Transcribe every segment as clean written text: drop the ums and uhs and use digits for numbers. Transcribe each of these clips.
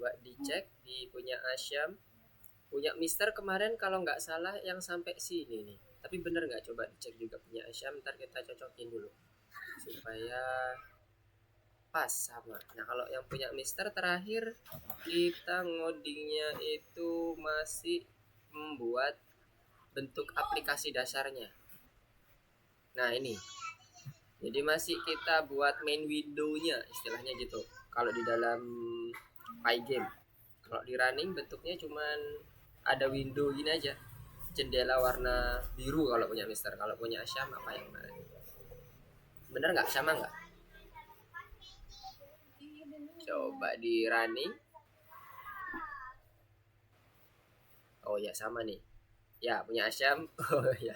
coba dicek di punya Asyam. Punya Mister kemarin kalau nggak salah yang sampai sini nih. Tapi bener nggak, coba dicek juga punya Asyam. Ntar kita cocokin dulu supaya pas sama. Nah kalau yang punya Mister terakhir kita ngodingnya itu masih membuat bentuk aplikasi dasarnya. Nah ini, jadi masih kita buat main window-nya istilahnya gitu. Kalau di dalam Pygame, kalau di running bentuknya cuman ada window gini aja, jendela warna biru kalau punya Mister. Kalau punya Asyam apa yang mana? Bener nggak, sama nggak? Coba di running. Oh ya sama nih. Ya punya Asyam. Oh ya.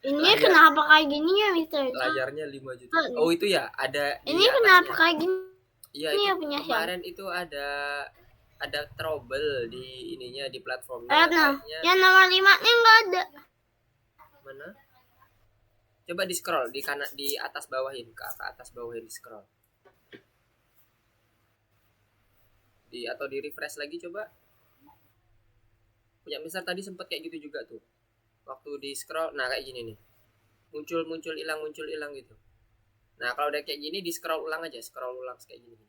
Ini kenapa kayak gini ya Mister? Layarnya 5 juta. Oh itu ya ada di ini atasnya. Kenapa kayak gini? Iya itu punya kemarin Asyam. Itu ada trouble di ininya, di platformnya. Yang nomor 5-nya nggak ada. Mana? Coba di scroll di kanan, di atas bawahin, ke atas bawahin, di scroll. Atau di refresh lagi coba. Punya Mister tadi sempet kayak gitu juga tuh. Waktu di scroll, nah kayak gini nih. Muncul hilang gitu. Nah, kalau udah kayak gini di scroll ulang aja, scroll ulang kayak gini.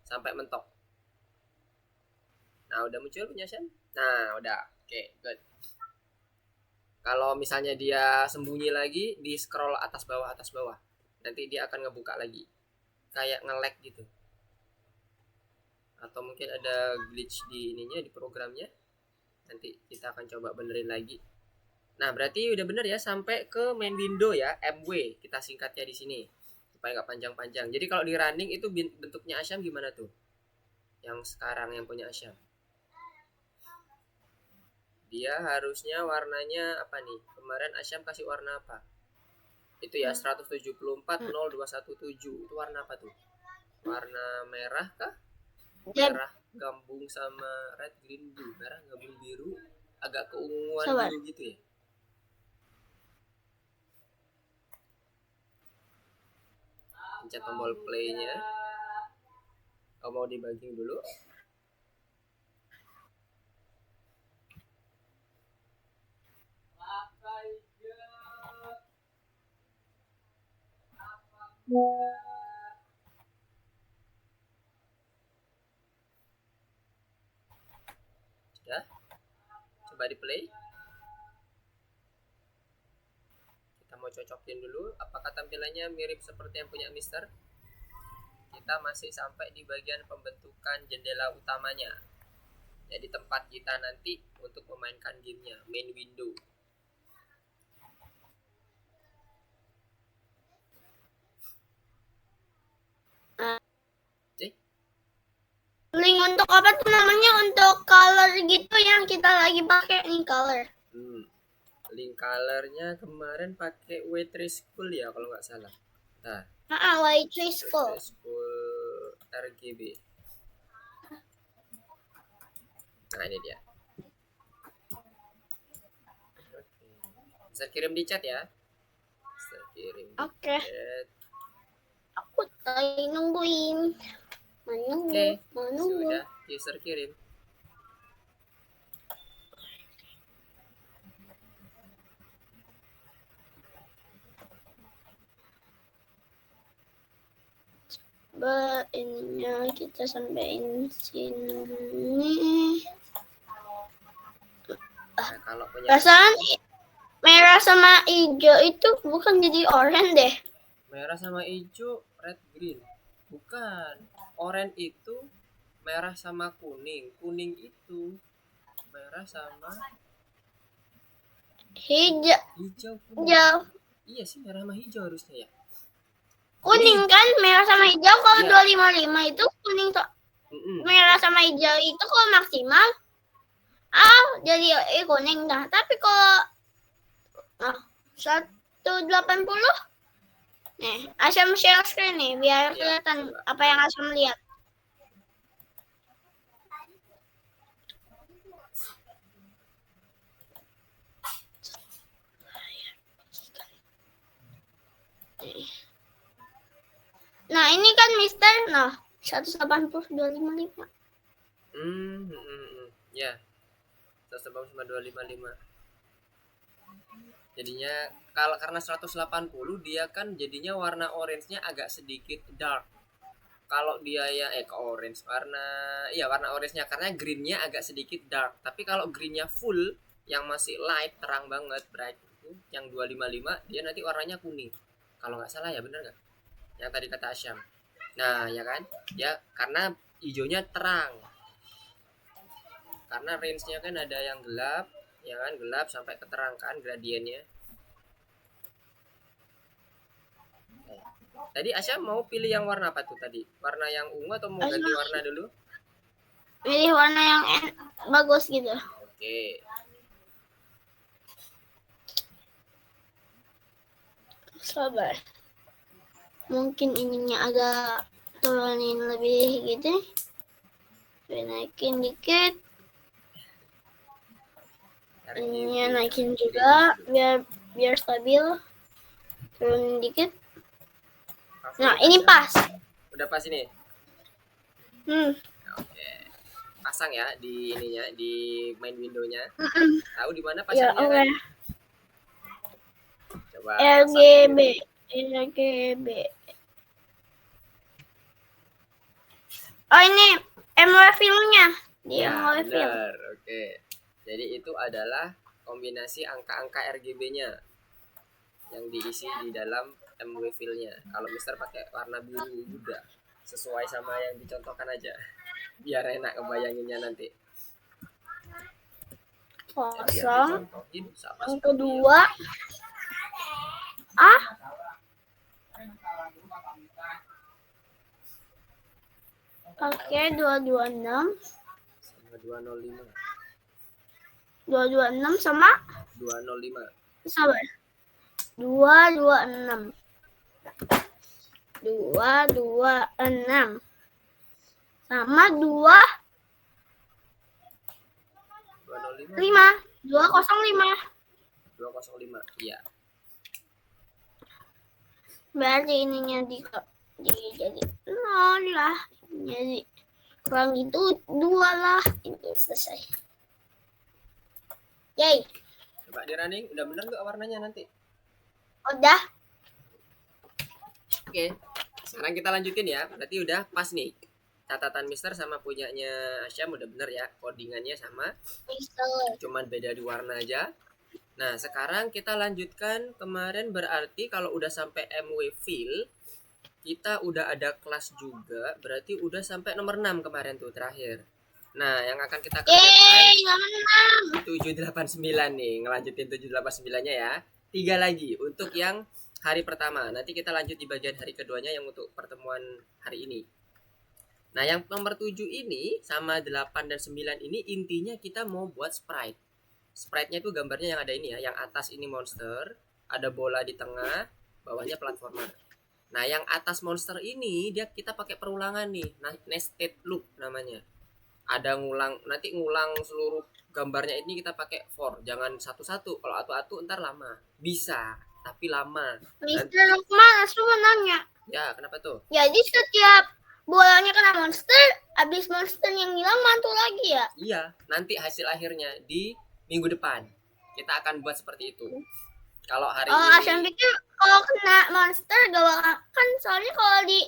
Sampai mentok. Nah, udah muncul punya Shen? Nah, udah. Oke, good. Kalau misalnya dia sembunyi lagi, di scroll atas bawah. Nanti dia akan ngebuka lagi. Kayak nge-lag gitu. Atau mungkin ada glitch di ininya, di programnya. Nanti kita akan coba benerin lagi. Nah, berarti udah bener ya sampai ke main window ya, MW. Kita singkatnya di sini supaya nggak panjang-panjang. Jadi kalau di running itu bentuknya Asyam gimana tuh? Yang sekarang yang punya Asyam. Dia harusnya warnanya apa nih? Kemarin Asyam kasih warna apa? Itu ya 1740217. Itu warna apa tuh? Warna merah kah? Merah gabung sama red, green, blue. Merah gabung biru, agak keunguan biru gitu ya. Pencet tombol play-nya. Oh, mau dibagi dulu. Sudah? Coba di play. Kita mau cocokin dulu apakah tampilannya mirip seperti yang punya Mister. Kita masih sampai di bagian pembentukan jendela utamanya. Jadi tempat kita nanti untuk memainkan gamenya, main window. Link untuk apa tuh namanya, untuk color gitu yang kita lagi pakai nih, color. Link colornya kemarin pakai W3 School ya kalau nggak salah. Nah, W3 School. RGB. Nah ini dia. Bisa kirim di chat ya. Bisa kirim di chat. Aku tadi nungguin. Sudah user kirim. Ininya kita sampein sini. Kalau punya perasaan merah sama hijau itu bukan jadi orange deh. Merah sama hijau, red green. Bukan. Orange itu merah sama kuning. Kuning itu merah sama hijau. Iya sih, merah sama hijau harusnya ya. Kuning kan, merah sama hijau kalau 255 itu kuning tuh. Merah sama hijau itu kalau maksimal jadi kuning dah. Tapi kalau 180 nih, Asyam share screen nih biar kelihatan apa yang Asyam lihat. Nah ini kan Mister, 180 255. Ya, 185,255. Jadinya kalau karena 180 dia kan jadinya warna orange-nya agak sedikit dark. Kalau dia ya ke orange warna orange-nya karena green-nya agak sedikit dark. Tapi kalau green-nya full yang masih light terang banget bright itu yang 255 dia nanti warnanya kuning. Kalau nggak salah ya, bener nggak? Yang tadi kata Asyam. Nah, ya kan? Ya karena hijaunya terang. Karena range-nya kan ada yang gelap, ya kan, gelap sampai keterang kan gradiennya. Tadi Asya mau pilih yang warna apa tuh tadi? Warna yang ungu atau mau ganti warna dulu? Pilih warna yang bagus gitu. Oke. Sabar. Mungkin ininya agak turunin lebih gitu. Naikin dikit. Ininya naikin juga biar stabil. Turunin dikit. Nah, ini pas. Udah pas ini. Oke. Pasang ya di ininya, di main window-nya. Tahu di mana pasangnya? Ya, kan? Coba RGB. Oh, ini MWFIL-nya. Ya, benar. Oke. Jadi itu adalah kombinasi angka-angka RGB-nya yang diisi di dalam MWFIL-nya. Kalau Mister pakai warna biru udah sesuai sama yang dicontohkan aja. Biar enak kebayanginnya nanti. Kosong. Yang kedua. Oke, 226. Sama 205. 226 sama 205. Sabar. 226. 226 sama 205. 205. 205. Iya. Berarti ininya jadi 0 lah. Jadi kurang itu 2 lah. Ini selesai. Yay. Coba di running, udah bener nggak warnanya nanti? Udah. Oke. Sekarang kita lanjutin ya. Berarti udah pas nih. Catatan Mister sama punyanya Asyam udah bener ya. Codingannya sama. Cuman beda di warna aja. Nah, sekarang kita lanjutkan. Kemarin berarti kalau udah sampai MWFIL, kita udah ada kelas juga. Berarti udah sampai nomor 6 kemarin tuh terakhir. Nah, yang akan kita kerjakan 789 nih. Ngelanjutin 789-nya ya. 3 lagi untuk yang hari pertama. Nanti kita lanjut di bagian hari keduanya yang untuk pertemuan hari ini. Nah, yang nomor 7 ini sama 8 dan 9 ini intinya kita mau buat sprite. Sprite-nya itu gambarnya yang ada ini ya. Yang atas ini monster, ada bola di tengah, bawahnya platformer. Nah, yang atas monster ini dia kita pakai perulangan nih. Nah, nested loop namanya. Ada nanti ngulang seluruh gambarnya ini kita pakai for, jangan satu-satu. Kalau atu-atu ntar lama. Bisa, tapi lama. Mister Lukman langsung menanya. Ya, kenapa tuh? Jadi setiap bolanya kena monster, habis monster yang hilang mantul lagi ya? Iya, nanti hasil akhirnya di minggu depan kita akan buat seperti itu. Kalau hari ini Asyam pikir kalau kena monster gak bakal, kan soalnya kalau di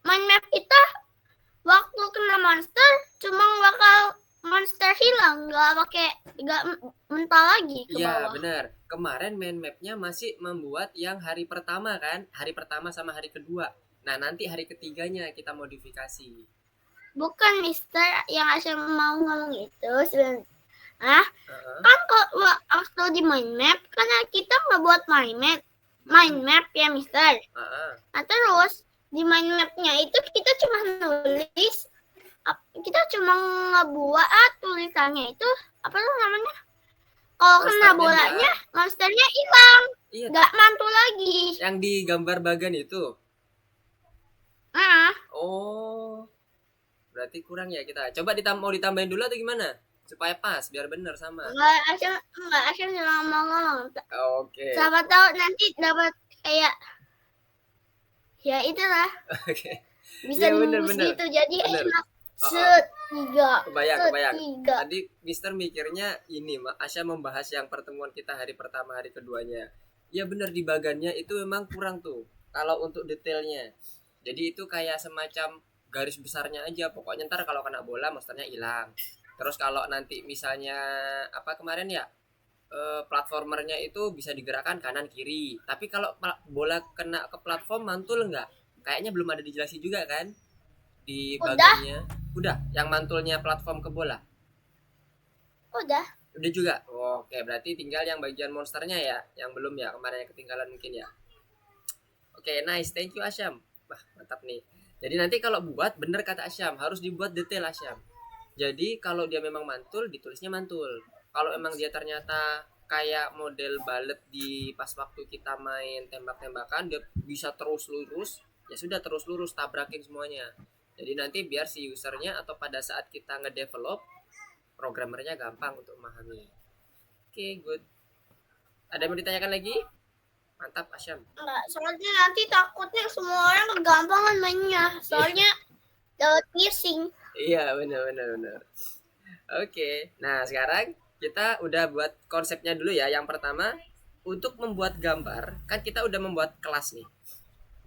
mind map kita waktu kena monster cuma bakal monster hilang, gak mental lagi ke bawah. Iya, benar. Kemarin main mapnya masih membuat yang hari pertama kan, hari pertama sama hari kedua. Nah, nanti hari ketiganya kita modifikasi. Bukan Mister, yang Asyam mau ngomong itu sebenarnya. Kan kalau waktu di mind map, karena kita ngebuat mind map ya Mister. Nah terus di mind mapnya itu kita cuma nulis, kita cuma ngebuat tulisannya itu apa tuh namanya? Kalau kena bolanya, monsternya hilang, nggak mantul lagi. Yang di gambar bagan itu. Oh, berarti kurang ya kita. Coba mau ditambahin dulu atau gimana? Supaya pas, biar bener sama. Enggak, Asyam cuma mau ngomong. Oke. Siapa tahu nanti dapat kayak ya itulah. Oke. Bisa ya, bener, gitu, jadi enak. Setiga. Kebayang. Setiga. Tadi Mister mikirnya ini, Asya membahas yang pertemuan kita hari pertama, hari keduanya. Ya bener, di bagannya itu memang kurang tuh. Kalau untuk detailnya. Jadi itu kayak semacam garis besarnya aja. Pokoknya ntar kalau kena bola monsternya hilang. Terus kalau nanti misalnya apa kemarin ya, platformernya itu bisa digerakkan kanan kiri. Tapi kalau bola kena ke platform mantul nggak? Kayaknya belum ada dijelasin juga kan di Udah. bagannya. Udah, yang mantulnya platform ke bola. Udah. Udah juga. Oke, berarti tinggal yang bagian monsternya ya, yang belum ya, kemarin yang ketinggalan mungkin ya. Oke, nice. Thank you Asyam. Wah, mantap nih. Jadi nanti kalau buat bener kata Asyam, harus dibuat detail Asyam. Jadi kalau dia memang mantul, ditulisnya mantul. Kalau emang dia ternyata kayak model balet di pas waktu kita main tembak-tembakan, dia bisa terus lurus, ya sudah terus lurus tabrakin semuanya. Jadi nanti biar si usernya atau pada saat kita ngedevelop, programmernya gampang untuk memahami. Oke, good. Ada yang mau ditanyakan lagi? Mantap Asyam. Enggak, soalnya nanti takutnya semua orang kegampangan mainnya. Soalnya dapat piercing. Iya, benar. Oke, nah sekarang kita udah buat konsepnya dulu ya. Yang pertama, untuk membuat gambar, kan kita udah membuat kelas nih.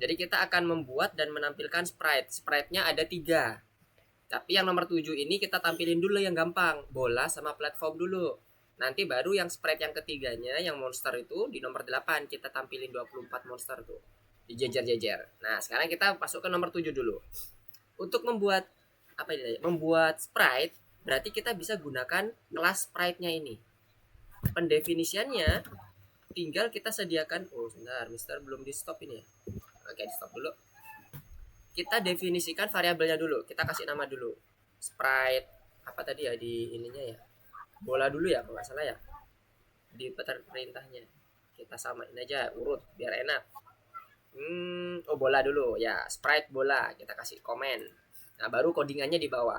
Jadi kita akan membuat dan menampilkan sprite. Sprite-nya ada 3. Tapi yang nomor 7 ini kita tampilin dulu yang gampang. Bola sama platform dulu. Nanti baru yang sprite yang ketiganya, yang monster itu di nomor 8 kita tampilin 24 monster tuh. Dijejer-jejer. Nah, sekarang kita masuk ke nomor 7 dulu. Untuk membuat apa ini? Membuat sprite, berarti kita bisa gunakan kelas sprite-nya ini. Pendefinisiannya tinggal kita sediakan. Oh, sebentar, Mister belum di stop ini ya. Oke, di stop dulu. Kita definisikan variabelnya dulu. Kita kasih nama dulu. Sprite apa tadi ya di ininya ya? Bola dulu ya, kalau nggak salah ya. Di perintahnya. Kita samain aja urut biar enak. Oh bola dulu ya, sprite bola. Kita kasih komen. Nah, baru codingannya di bawah.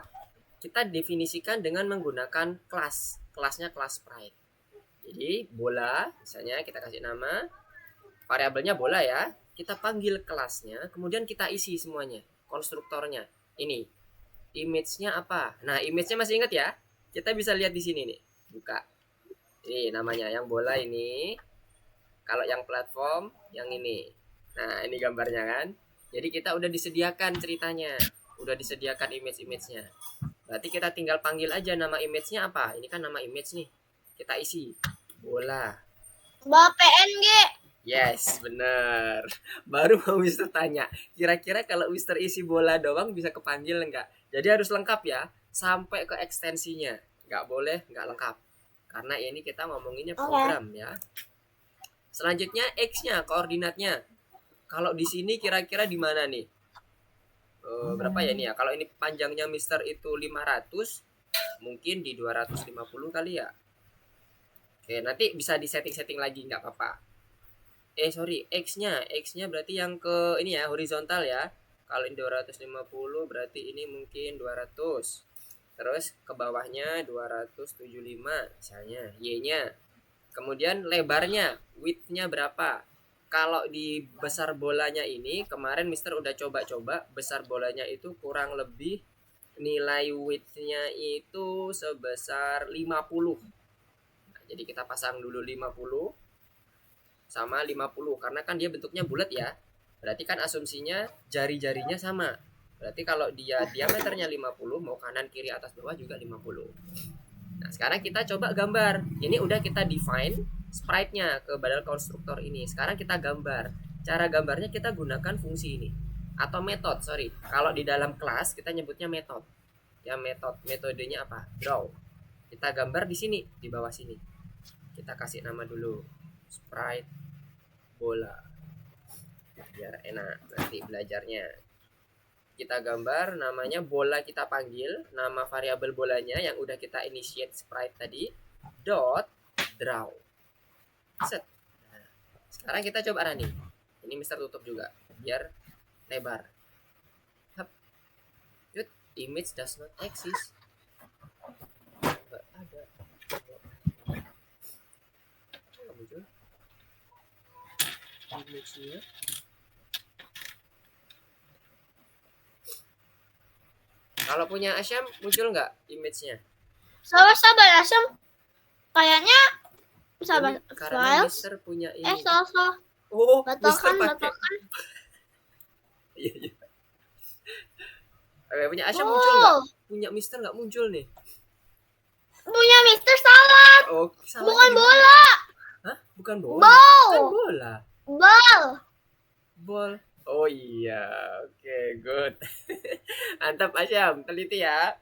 Kita definisikan dengan menggunakan kelas. Kelasnya kelas sprite. Jadi bola, misalnya kita kasih nama. Variabelnya bola ya. Kita panggil kelasnya, kemudian kita isi semuanya. Konstruktornya. Ini. Image-nya apa? Nah, image-nya masih ingat ya? Kita bisa lihat di sini nih. Buka. Ini namanya yang bola ini. Kalau yang platform yang ini. Nah, ini gambarnya kan. Jadi kita udah disediakan ceritanya. Udah disediakan image-image-nya. Berarti kita tinggal panggil aja nama image-nya apa. Ini kan nama image nih. Kita isi. Bola. Bawa PNG. Yes, bener. Baru mau Mister tanya. Kira-kira kalau Mister isi bola doang bisa kepanggil enggak? Jadi harus lengkap ya. Sampai ke ekstensinya. Nggak boleh nggak lengkap. Karena ini kita ngomonginnya program ya. Selanjutnya X-nya, koordinatnya. Kalau di sini kira-kira di mana nih? Berapa ya ini ya? Kalau ini panjangnya Mister itu 500, mungkin di 250 kali ya. Oke, nanti bisa di setting-setting lagi nggak apa-apa. X-nya berarti yang ke ini ya, horizontal ya. Kalau ini 250 berarti ini mungkin 200. Terus ke bawahnya 275 misalnya, Y-nya. Kemudian lebarnya, width-nya berapa? Kalau di besar bolanya ini, kemarin Mister udah coba-coba, besar bolanya itu kurang lebih nilai width-nya itu sebesar 50. Nah, jadi kita pasang dulu 50 sama 50 karena kan dia bentuknya bulat ya. Berarti kan asumsinya jari-jarinya sama. Berarti kalau dia diameternya 50, mau kanan, kiri, atas, bawah juga 50. Nah, sekarang kita coba gambar. Ini udah kita define sprite-nya ke badal konstruktor ini. Sekarang kita gambar. Cara gambarnya kita gunakan fungsi ini. Atau metode, sorry. Kalau di dalam kelas kita nyebutnya metode. Ya metodenya apa? Draw. Kita gambar di sini, di bawah sini. Kita kasih nama dulu. Sprite bola. Biar enak nanti belajarnya. Kita gambar namanya bola, kita panggil nama variabel bolanya yang udah kita initiate sprite tadi dot draw. Set. Nah, sekarang kita coba running. Ini Mister tutup juga biar lebar. Hup. Image does not exist. Gak ada. Gak muncul. Image-nya. Kalau punya Asyam muncul nggak image-nya? Sabar Asyam. Kayaknya sabar. Ini karena Files. Mister punya ini. salah. Oh, Batokan. Iya, iya. Punya Asyam muncul nggak? Punya Mister nggak muncul nih? Punya Mister salah. Oh, bukan bola. Hah? Bukan bola? Ball. Bukan bola. Ball. Oh iya, oke, good. Mantap Asyam, teliti ya.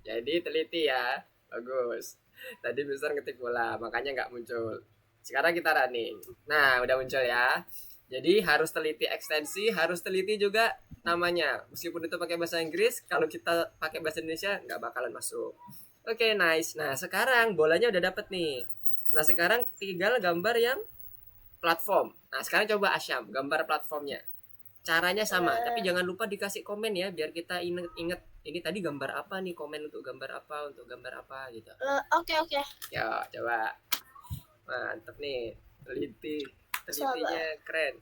Jadi teliti ya, bagus. Tadi Mister ngetik bola, makanya nggak muncul. Sekarang kita running. Nah, udah muncul ya. Jadi harus teliti ekstensi, harus teliti juga namanya. Meskipun itu pakai bahasa Inggris, kalau kita pakai bahasa Indonesia nggak bakalan masuk. Oke, nice. Nah, sekarang bolanya udah dapet nih. Nah, sekarang tinggal gambar yang platform. Nah, sekarang coba Asyam, gambar platformnya. Caranya sama, tapi jangan lupa dikasih komen ya, biar kita inget ini tadi gambar apa nih, komen untuk gambar apa gitu. Oke. Ya, coba. Mantep nih, telitinya keren.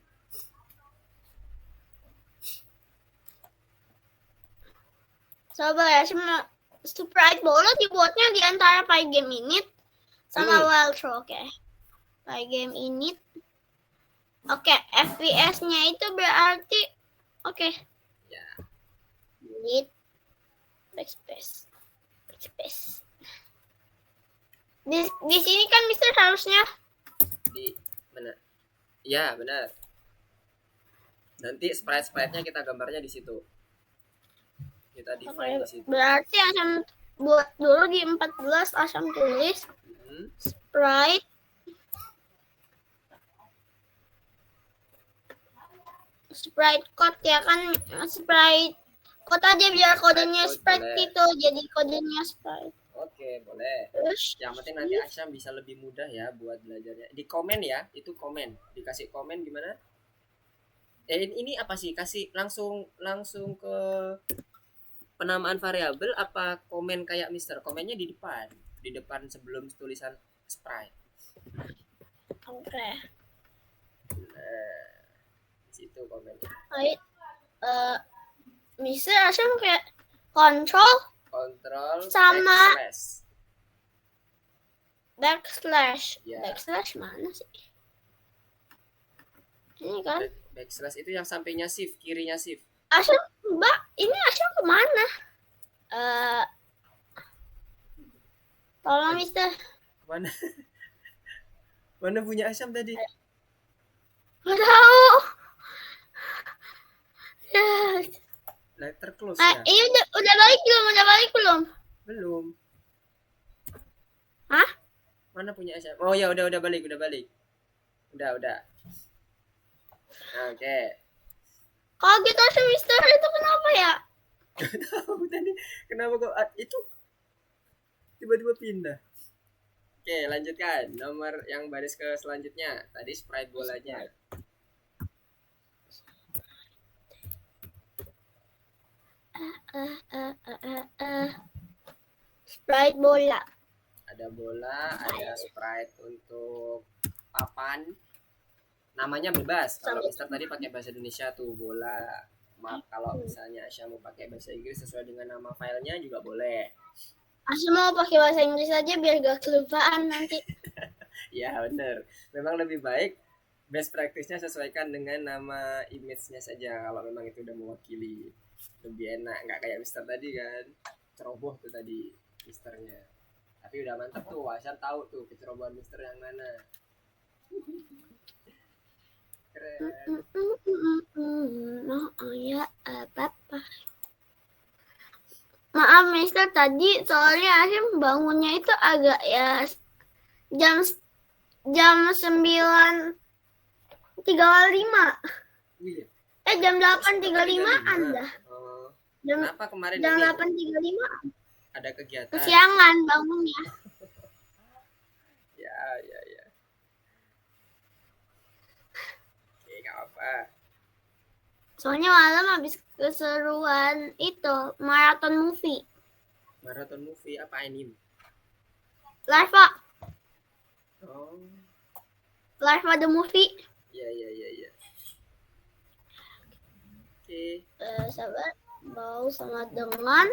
Sabar ya, semua Sprite bola dibuatnya di antara Pygame Init sama Wildthrow, oke. Pygame Init. Oke, FPS-nya itu berarti oke. Ya. Init backspace. Di sini kan Mister harusnya Di mana? Ya, benar. Nanti sprite-nya kita gambarnya di situ. Kita define di situ. Berarti Asyam buat dulu di 14 Asyam tulis sprite code ya kan, sprite code aja biar kodenya sprite itu, jadi kodenya sprite. Oke, boleh. Yang penting nanti Asyam bisa lebih mudah ya buat belajarnya. Di komen ya, itu komen. Dikasih komen gimana? Ini apa sih? Kasih langsung ke penamaan variabel apa komen kayak Mister? Komennya di depan sebelum tulisan sprite. Oke. Nah, di situ komennya. Mister Asyam kayak control sama backslash. Ya. Backslash mana sih? Ini kan? Backslash itu yang sampingnya shift, kirinya shift. Asyam, Mbak, ini Asyam kemana? Tolong Mister. Mana? Mana punya Asyam tadi? Gak tahu. Letter close ya? Ini udah balik belum? Belum. Hah? Mana punya Asyam? Oh ya, udah balik. Udah. Oke. Kalau gitu Asyam Mister itu kenapa ya? Gak tahu tadi kenapa kok itu tiba-tiba pindah. Oke, lanjutkan. Nomor yang baris ke selanjutnya. Tadi sprite bolanya. Sprite bola. Ada bola, ada sprite untuk papan. Namanya bebas. Kalau Mister tadi pakai bahasa Indonesia tuh bola. Kalau misalnya Asyam mau pakai bahasa Inggris sesuai dengan nama filenya juga boleh. Asyam mau pakai bahasa Inggris aja biar gak kelupaan nanti. Ya bener. Memang lebih baik best practice-nya sesuaikan dengan nama image-nya saja. Kalau memang itu udah mewakili, lebih enak. Nggak kayak Mister tadi kan, ceroboh tuh tadi Misternya. Tapi udah mantap tuh, Asyam tahu tuh kecerobohan Mister yang mana. Keren. Oh ya, apa? Maaf Mister, tadi soalnya Asyam bangunnya itu agak ya jam 9.35. Iya. Jam 8.35 dah. Kenapa kemarin jam ini? 8.35. Ada kegiatan. Kesiangan bangunnya. Ya. Oke, nggak apa. Soalnya malam habis keseruan itu maraton movie. Maraton movie apa anime? Larva. Oh. Larva the movie. Iya. Oke. Sabar. Bau sama dengan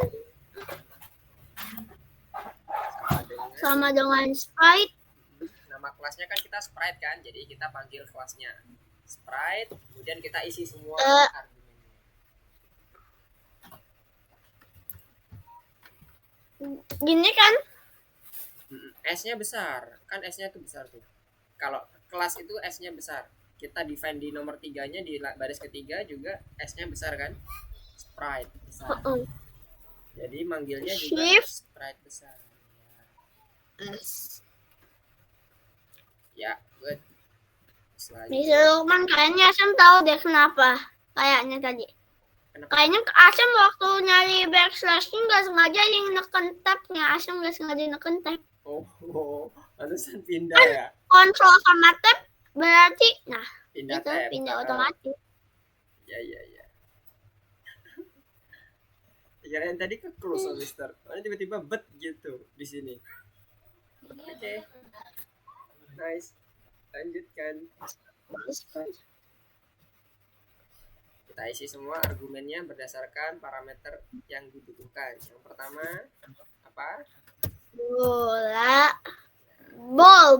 Sama dengan Sprite. Nama kelasnya kan kita Sprite kan, jadi kita panggil kelasnya Sprite, kemudian kita isi semua argumennya. Gini kan? S-nya besar, kan S-nya itu besar tuh. Kalau kelas itu S-nya besar. Kita define di nomor 3-nya di baris ketiga juga S-nya besar kan? Sprite besar. Jadi manggilnya juga Sprite besar. Ya, good. Mister Lukman kayaknya Asam tahu deh kenapa. Kayaknya tadi. Kayaknya Asam waktu nyari backslash nggak sengaja yang neken tab-nya. Asam nggak sengaja neken tab. Pantesan pindah ya. Kontrol sama tab berarti, nah pindah itu tab. pindah otomatis. Ya. Kirain tadi ke close Mister. Tiba-tiba bet gitu di sini. Oke. Nice. Lanjutkan. Kita isi semua argumennya berdasarkan parameter yang dibutuhkan. Yang pertama apa? Bola. Ball.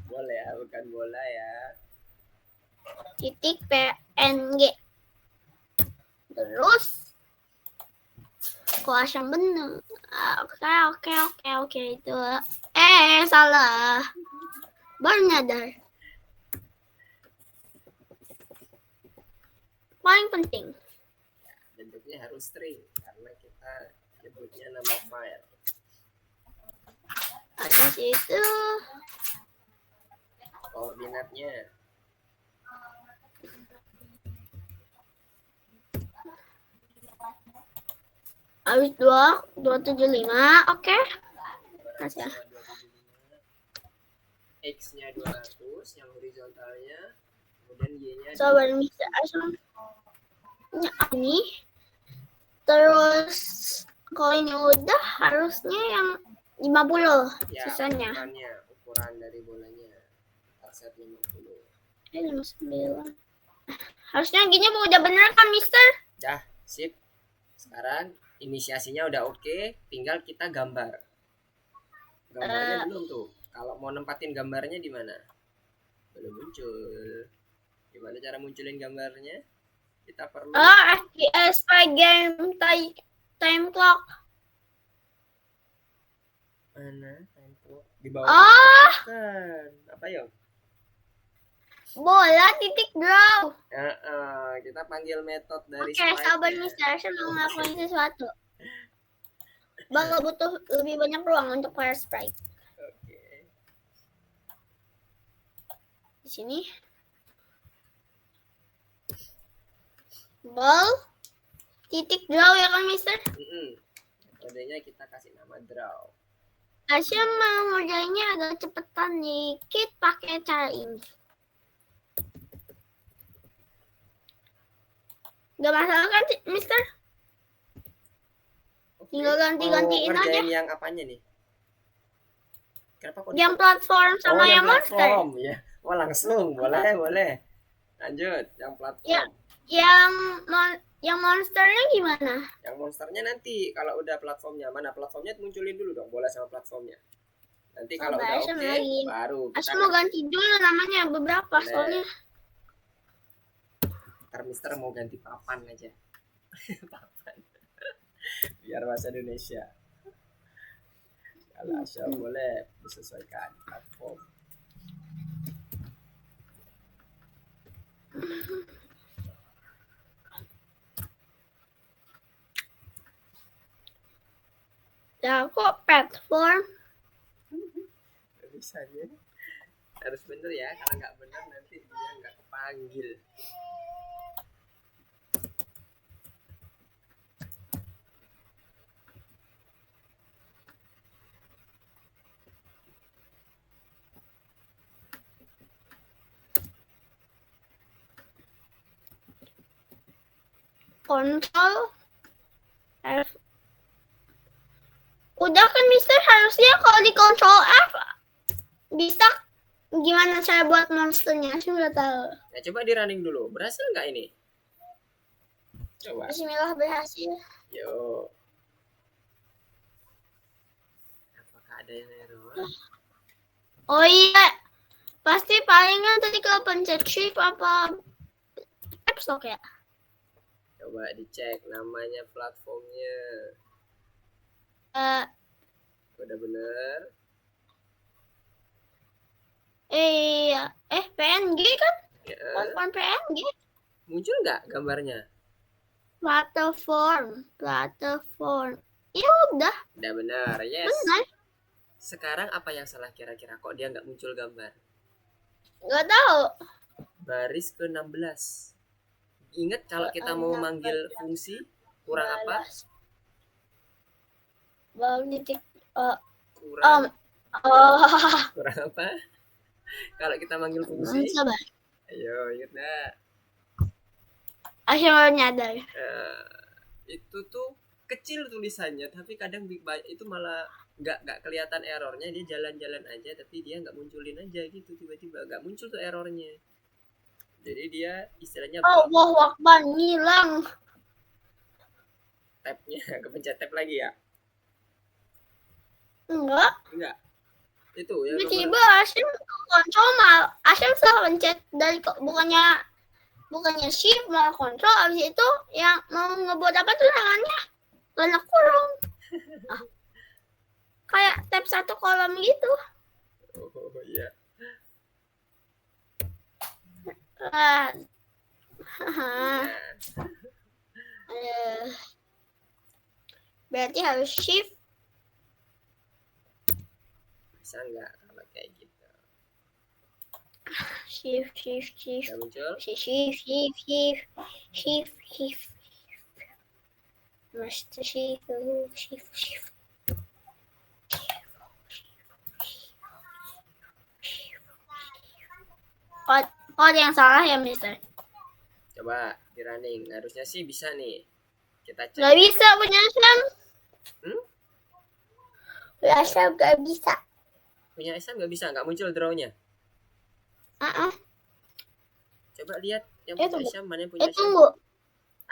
Bol ya, bukan bola ya. Titik PNG. Terus kok Asam bener. Oke itu. Salah. Baru nyadar. Paling penting. Bentuknya harus string karena kita nyebutnya nama file. Habis itu koordinatnya. Habis 275, oke. Masih ya. X-nya 200 yang horizontalnya, kemudian Y-nya Sabar Mister Asam. Ini terus kalau ini udah harusnya yang 50 ya, sisanya. Ukuran dari bolanya set 50. 59. Harusnya gini udah bener kan Mister? Dah, sip. Sekarang inisiasinya udah oke, tinggal kita gambar. Gambarnya belum tuh. Kalau mau nempatin gambarnya di mana? Belum muncul. Gimana cara munculin gambarnya? Kita perlu FPS game time clock. Mana time clock? Di bawah. Kan. Apa ya? Bola titik draw. Kita panggil metode dari Oke, sabar Mister, saya mau ngelakuin sesuatu. Bakal butuh lebih banyak ruang untuk fire sprite. Oke. Di sini. Ball titik draw ya kan Mister? Metodenya kita kasih nama draw. Asya mau ngerjainnya agak cepetan dikit pakai cara ini. Gak masalah kan Mister? Tinggal ganti-gantiin aja. Yang apanya nih? Kenapa kok yang platform sama yang monster? Ya. Oh langsung, boleh. Lanjut, yang platform. Yang monsternya gimana? Yang monsternya nanti kalau udah platformnya, mana platformnya munculin dulu dong, bola sama platformnya. Nanti kalau udah oke, baru kita mau ganti dulu namanya beberapa soalnya. Ntar Mister mau ganti papan aja. Papan. Biar bahasa Indonesia. Kalau Asya boleh disesuaikan platform. Ya kok platform? Bisanya harus bener ya, kalau nggak bener nanti dia nggak kepanggil. Kontrol F. Udah kan Mister, harusnya kalau di kontrol F bisa gimana cara buat monsternya? Saya udah tahu. Nah, coba di running dulu. Berhasil nggak ini? Coba. Bismillah berhasil. Yuk. Apakah ada yang error? Oh iya, pasti palingan tadi kalau pencet shift apa caps lock ya. Coba dicek namanya platformnya. Udah bener? PNG kan? Ya. Platform PNG. Muncul nggak gambarnya? Platform. Ya udah. Udah benar, yes. Benar. Sekarang apa yang salah kira-kira? Kok dia nggak muncul gambar? Nggak tahu. Baris ke-16. Ingat kalau kita mau manggil fungsi, kurang apa? Titik. Kurang apa? Kalau kita manggil fungsi, Coba. ayo ingat nggak? Asyik baru nyadar. Itu tuh kecil tulisannya, tapi kadang itu malah nggak kelihatan errornya. Dia jalan-jalan aja, tapi dia nggak munculin aja gitu, tiba-tiba nggak muncul tuh errornya. Jadi dia istilahnya Allahu Akbar, ngilang. tabnya, kepencet tab lagi ya? Enggak. Itu ya. Tiba-tiba Asyik kontrol mal. Asyik salah pencet dari bukannya shift malah kontrol. Abis itu yang mau ngebuat apa tuh tangannya banyak kurung. Kayak tab satu kolom gitu. Oh iya. Berarti harus shift. Bisa nggak kalau kayak gitu? Shift. Udah muncul? Shift. Mesti shift. Ada yang salah ya, Mister? Coba di running. Harusnya sih bisa nih. Kita cek. Nggak bisa punya Sam. Biasa nggak bisa. Punya SM nggak bisa, nggak muncul drawnya. Coba lihat yang punya SM, mana yang punya SM. Tunggu.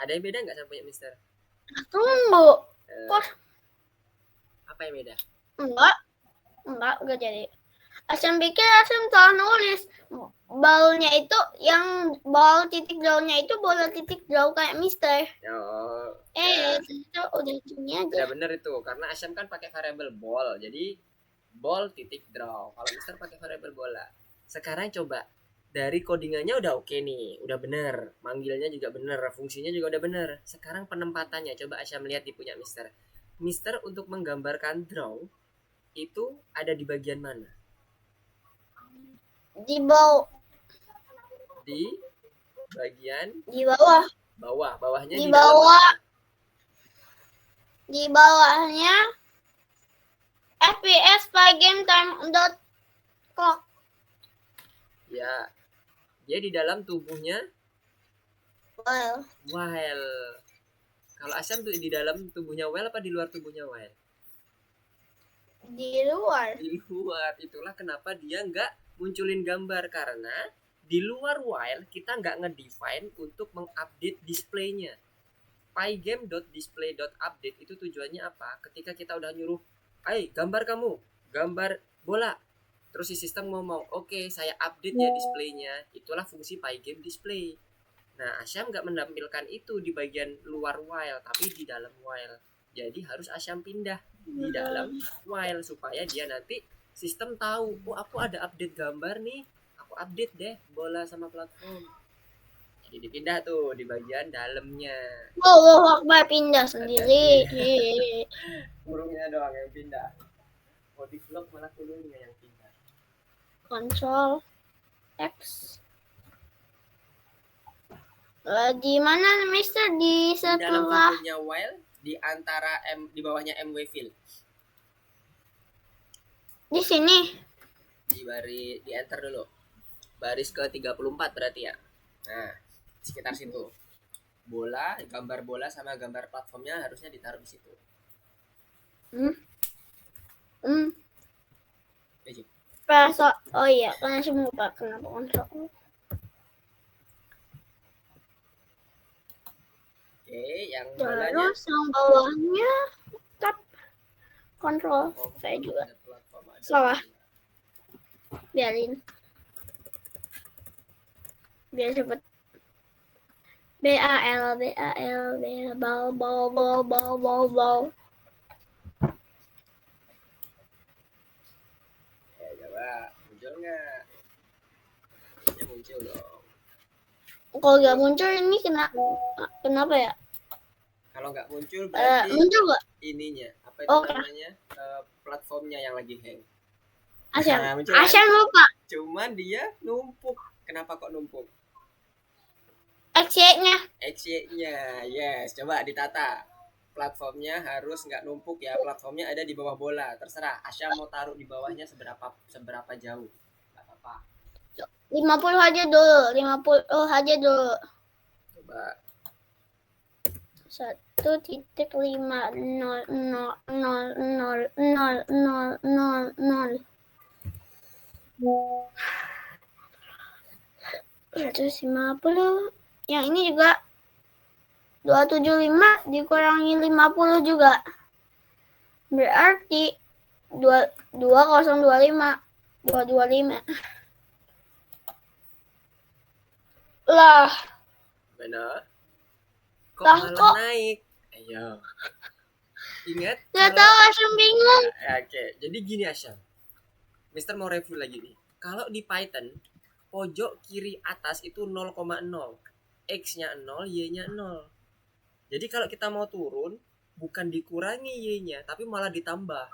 Ada yang beda nggak sama punya Mister? Tunggu. Apa yang beda? Enggak jadi. Asam pikir Asam salah nulis. Balnya itu yang bal titik drawnya itu bola titik draw kayak Mister. Oh. Itu udah gini aja. Udah bener itu, karena Asam kan pakai variabel ball, jadi ball titik draw. Kalau Mister pakai variabel bola. Sekarang coba dari codingannya udah oke nih, udah bener, manggilnya juga bener, fungsinya juga udah bener. Sekarang penempatannya, coba Asam lihat di punya Mister. Mister untuk menggambarkan draw itu ada di bagian mana? Di bawah. Di bagian di bawah. Bawahnya di bawah. Di bawahnya FPS game time dot clock. Ya. Dia di dalam tubuhnya while. Kalau Asam tuh di dalam tubuhnya while apa di luar tubuhnya while? Di luar. Di luar. Itulah kenapa dia nggak munculin gambar, karena di luar while kita nggak ngedefine untuk mengupdate displaynya. pygame.display.update itu tujuannya apa? Ketika kita udah nyuruh, gambar kamu, gambar bola, terus si sistem ngomong, oke, saya update ya displaynya. Itulah fungsi pygame display. Nah, Asyam nggak menampilkan itu di bagian luar while, tapi di dalam while. Jadi harus Asyam pindah di dalam while supaya dia nanti sistem tahu, aku ada update gambar nih, aku update deh bola sama platform. Jadi dipindah tuh di bagian dalamnya. Akbar pindah sendiri. Burungnya doang yang pindah. Mau di vlog malah kulurnya yang pindah. Control X. Di mana Mister? Di setelah dalam tubuhnya while, di antara di bawahnya MW field. Di sini. Di enter dulu. Baris ke-34 berarti ya. Nah, sekitar situ. Bola, gambar bola sama gambar platformnya harusnya ditaruh di situ. Oh iya, karena semua Pak, kenapa kontrol? Oke, yang bolanya Terus yang bawahnya tab kontrol. Saya juga ada platform, ada salah. bola. Biarin. Biar cepet. BAL bal. Ya, coba muncul nggak? Ya muncul dong. Kalau nggak muncul ini kenapa ya? Kalau nggak muncul berarti Muncul nggak? ininya apa itu namanya, platformnya yang lagi hang. Asyam. Nah, muncul kan? Asyam lupa. Cuman dia numpuk. Kenapa kok numpuk? XY-nya. XY-nya, yes. Coba ditata. Platformnya harus nggak numpuk ya. Platformnya ada di bawah bola. Terserah. Asya mau taruh di bawahnya seberapa jauh. Nggak apa-apa. 50 aja dulu. 50 aja dulu. Coba. 1,000,000,000,000,000. 150. Yang ini juga 275 dikurangi 50 juga. Berarti 2025. 225. Lah. Benar. Kok Lah, malah kok naik? Ayo. Ingat? Gak tahu, Asyam bingung. Oke, jadi gini Asyam. Mister mau review lagi nih. Kalau di Python, pojok kiri atas itu 0,0. X-nya 0, Y-nya 0. Jadi kalau kita mau turun, bukan dikurangi Y-nya, tapi malah ditambah.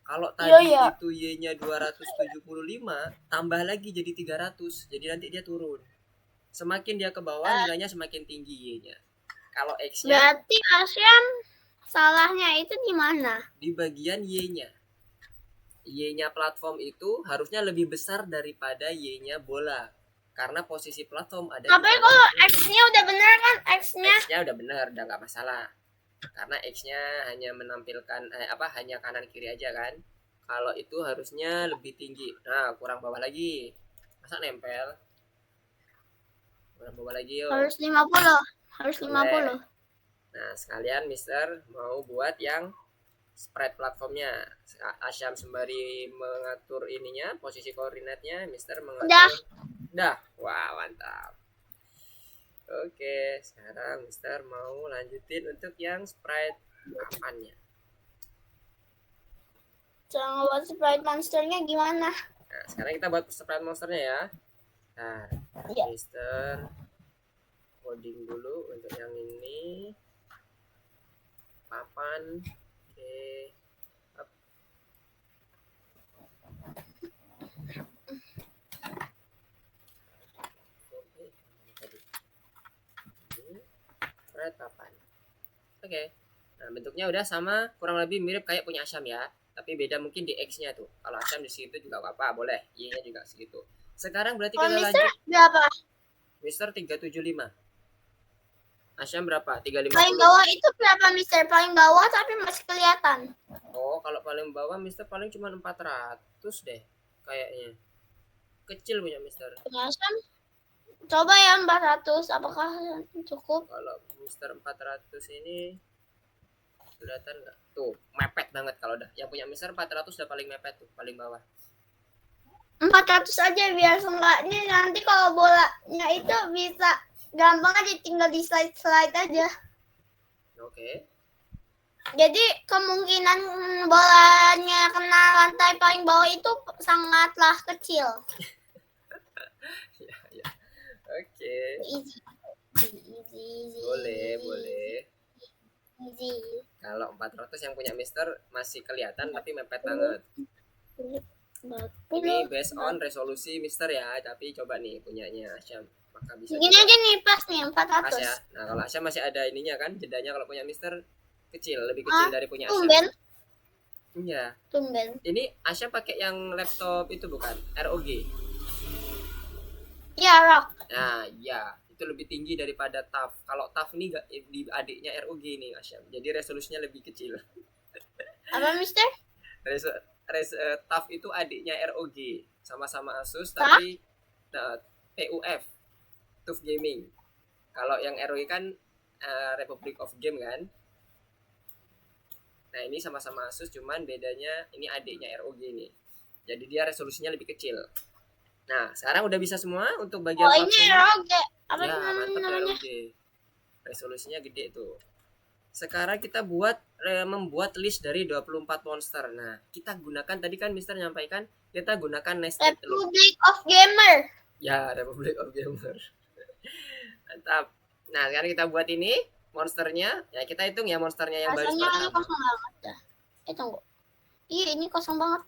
Kalau tadi itu Y-nya 275, tambah lagi jadi 300. Jadi nanti dia turun. Semakin dia ke bawah, nilainya semakin tinggi Y-nya. Kalau X-nya, berarti Asyam salahnya itu di mana? di bagian Y-nya. Y-nya platform itu harusnya lebih besar daripada Y-nya bola. Karena posisi platform ada. Tapi kalau X-nya udah bener kan? X-nya udah bener, udah nggak masalah. Karena X-nya hanya menampilkan hanya kanan kiri aja kan. Kalau itu harusnya lebih tinggi. Nah, kurang bawah lagi. Masa nempel? Kurang bawah lagi yuk. harus 50. Harus 50. Nah, sekalian Mister mau buat yang spread platformnya. Asyam sembari mengatur ininya, posisi koordinatnya, Mister mengatur. Udah. Wah, mantap. Oke, sekarang Mister mau lanjutin untuk yang sprite papannya. Cara buat sprite monsternya gimana? Nah, sekarang kita buat sprite monsternya ya. Nah, Mister coding dulu untuk yang ini. Papan. Oke. Up. Sprite papan. Oke. Nah, bentuknya udah sama, kurang lebih mirip kayak punya Asyam ya. Tapi beda mungkin di X-nya tuh. Kalau Asyam di situ juga apa-apa, boleh. Y-nya juga segitu. Sekarang berarti kita lanjut. Berapa? Mister 375. Asyam berapa? 350. Paling bawah itu berapa, Mister? Paling bawah tapi masih kelihatan. Oh, kalau paling bawah Mister paling cuma 400 deh kayaknya. Kecil punya Mister. Asyam coba ya 400, apakah cukup? Kalau Mister 400 ini kelihatan nggak? Tuh, mepet banget kalau udah. Yang punya Mister 400 udah paling mepet tuh, paling bawah. 400 aja biar seenggaknya nanti kalau bolanya itu bisa gampang aja, tinggal di slide aja. Oke. Jadi kemungkinan bolanya kena lantai paling bawah itu sangatlah kecil. Ya. Oke. Easy. Boleh. Easy. Kalau 400 yang punya Mister masih kelihatan tapi mepet banget. Ini based on resolusi Mister ya, tapi coba nih punyanya Asyam. Maka bisa. Gini aja nih pas nih 400. Pas ya. Nah, kalau Asyam masih ada ininya kan, jedanya. Kalau punya Mister kecil, lebih kecil dari punya Asyam. Tumben. Iya. Tumben. Ini Asyam pakai yang laptop itu bukan? ROG. Ya, ROG. Nah, ya. Itu lebih tinggi daripada TUF. Kalau TUF ini di adiknya ROG nih Asyam. Jadi resolusinya lebih kecil. Apa, Mister? TUF itu adiknya ROG. Sama-sama Asus tapi TUF. TUF Gaming. Kalau yang ROG kan Republic of Game kan. Nah ini sama-sama Asus, cuman bedanya ini adiknya ROG nih. Jadi dia resolusinya lebih kecil. Nah sekarang udah bisa semua untuk bagian ini ROG. Apa ya mantap namanya? ROG. Resolusinya gede tuh. Sekarang kita membuat list dari 24 monster. Nah kita gunakan, tadi kan Mister nyampaikan kita gunakan nested Republic of Gamer. Ya, Republic of Gamer. Mantap. Nah sekarang kita buat ini monsternya. Ya kita hitung ya monsternya yang baru pertama. Ini kosong banget dah. Tunggu. Iya ini kosong banget.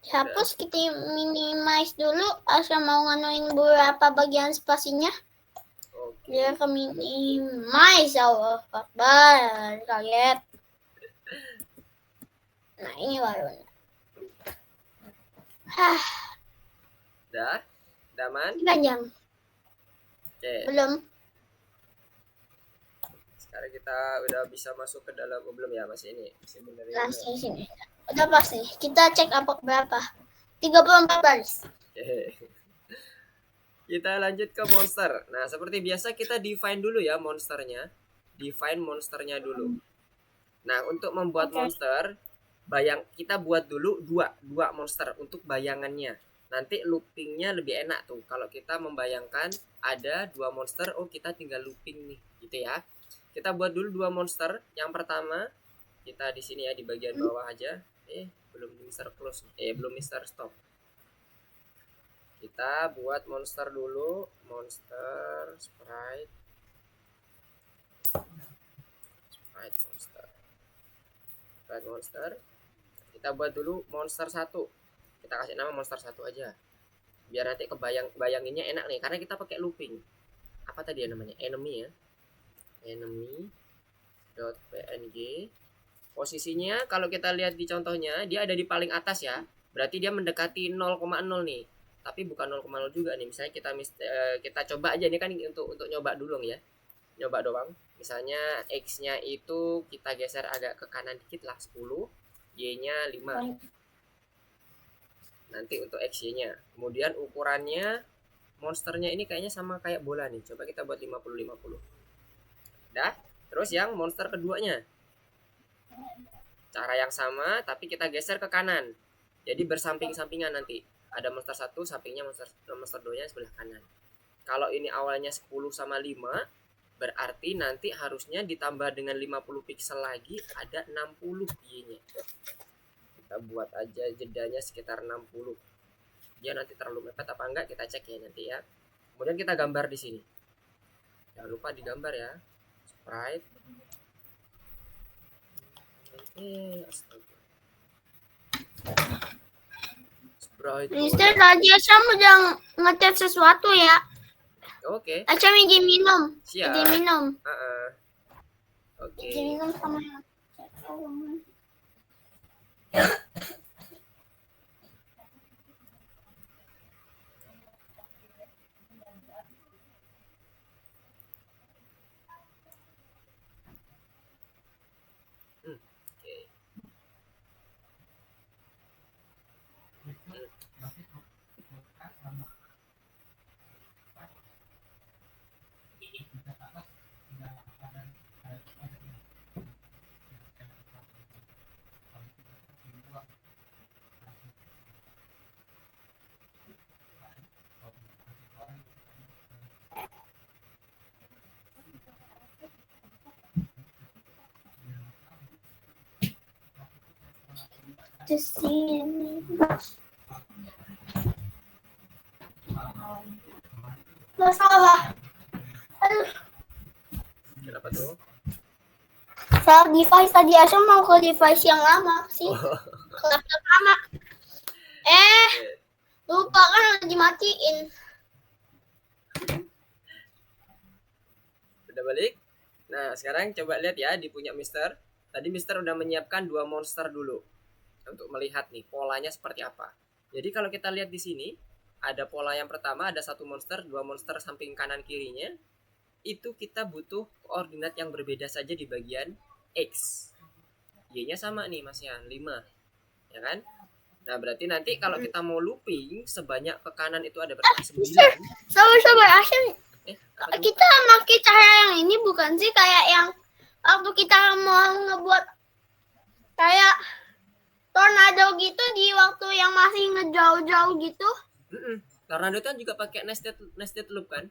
Hapus, kita minimize dulu asal mau nganuin beberapa bagian spasinya. Dia ke minimize. Allah Akbar, kaget. Nah ini baru. Dah? Daman? Panjang. Oke. Belum. Sekarang kita udah bisa masuk ke dalam, belum ya, masih ini. Masih benerin. Nah, sini. Udah pasti. Kita cek apa berapa. 34 baris. Oke. Kita lanjut ke monster. Nah, seperti biasa kita define dulu ya monsternya. Define monsternya dulu. Nah, untuk membuat monster, kita buat dulu dua monster untuk bayangannya. Nanti loopingnya lebih enak tuh. Kalau kita membayangkan ada 2 monster, oh kita tinggal looping nih, gitu ya. Kita buat dulu 2 monster. Yang pertama kita di sini ya, di bagian bawah aja. Belum Mister close. Belum Mister stop. Kita buat monster dulu, monster sprite monster. Kita buat dulu monster 1. Kita kasih nama monster 1 aja. Biar nanti bayanginnya enak nih, karena kita pakai looping. Apa tadi ya namanya? Enemy ya. Enemy.png. Posisinya kalau kita lihat di contohnya, dia ada di paling atas ya. Berarti dia mendekati 0,0 nih. Tapi bukan 0,0 juga nih. Misalnya kita coba aja, ini kan untuk nyoba dulu ya. Nyoba doang. Misalnya X-nya itu kita geser agak ke kanan dikit lah, 10. Y-nya 5. Nanti untuk XY-nya. Kemudian ukurannya monsternya ini kayaknya sama kayak bola nih. Coba kita buat 50-50. Dah. Terus yang monster keduanya. Cara yang sama tapi kita geser ke kanan. Jadi bersamping-sampingan nanti. Ada monster 1, sampingnya monster 2-nya sebelah kanan. Kalau ini awalnya 10 sama 5, berarti nanti harusnya ditambah dengan 50 pixel lagi ada 60 Y-nya. Kita buat aja jedanya sekitar 60. Dia nanti terlalu mepet apa enggak kita cek ya nanti ya. Kemudian kita gambar di sini. Jangan lupa digambar ya. Sprite. Mister, tadi Asam udah ngecat sesuatu ya. Oke. Asam izin minum. Siap. Izin minum. Oke. Izin minum sama di sini. Masalah. Kenapa tuh? Salah device tadi, Asam mau ke device yang lama sih. Ke laptop lama. Lupa kan udah dimatiin. Udah balik? Nah, sekarang coba lihat ya di punya Mister. Tadi Mister udah menyiapkan 2 monster dulu. Untuk melihat nih polanya seperti apa. Jadi kalau kita lihat di sini, ada pola yang pertama, ada 1 monster, 2 monster samping kanan kirinya. Itu kita butuh koordinat yang berbeda saja di bagian X. Y-nya sama nih Mas Yan, 5. Ya kan? Nah, berarti nanti kalau kita mau looping sebanyak ke kanan itu ada berapa? 9. Sabar, Asam. Apa tuh? Kita pakai cara yang ini bukan sih, kayak yang waktu kita mau ngebuat kayak tornado gitu di waktu yang masih ngejauh-jauh gitu. Tornado itu kan juga pakai nested loop kan,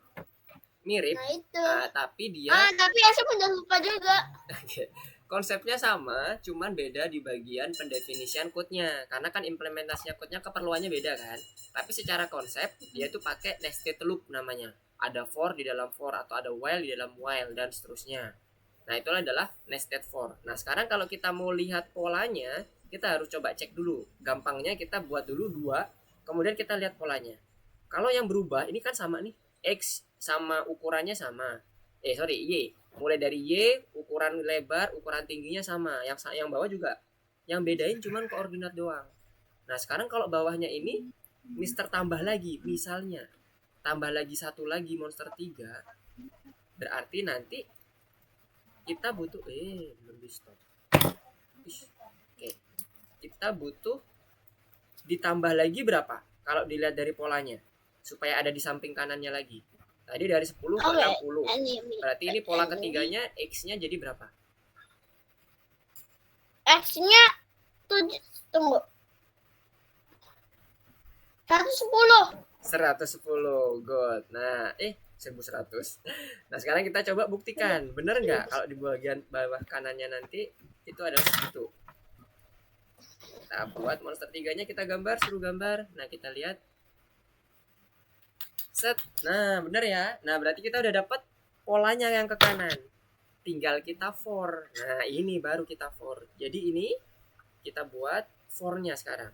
mirip. Nah itu. Tapi dia Tapi Asyam udah lupa juga. konsepnya sama, cuman beda di bagian pendefinisian code-nya. Karena kan implementasinya code-nya keperluannya beda kan. Tapi secara konsep dia tuh pakai nested loop namanya. Ada for di dalam for atau ada while di dalam while dan seterusnya. Nah, itu adalah nested for. Nah, sekarang kalau kita mau lihat polanya, kita harus coba cek dulu. Gampangnya kita buat dulu 2, kemudian kita lihat polanya. Kalau yang berubah ini kan sama nih, X sama ukurannya sama. Y. Mulai dari Y, ukuran lebar, ukuran tingginya sama. Yang bawah juga. Yang bedain cuman koordinat doang. Nah, sekarang kalau bawahnya ini Mister tambah lagi, misalnya tambah lagi 1 lagi monster 3, berarti nanti kita butuh belum di stop. Oke. Kita butuh ditambah lagi berapa? Kalau dilihat dari polanya, supaya ada di samping kanannya lagi. Tadi dari 10 ke 60. Berarti ini pola ketiganya X-nya jadi berapa? X-nya 7, tunggu. 110. 110. Good. Nah, 1100. Nah, sekarang kita coba buktikan. Bener nggak kalau di bagian bawah kanannya nanti itu adalah 1. Kita buat monster 3-nya, kita gambar, suruh gambar. Nah, kita lihat. Set. Nah, bener ya. Nah, berarti kita udah dapat polanya yang ke kanan. Tinggal kita for. Nah, ini baru kita for. Jadi ini kita buat for-nya sekarang.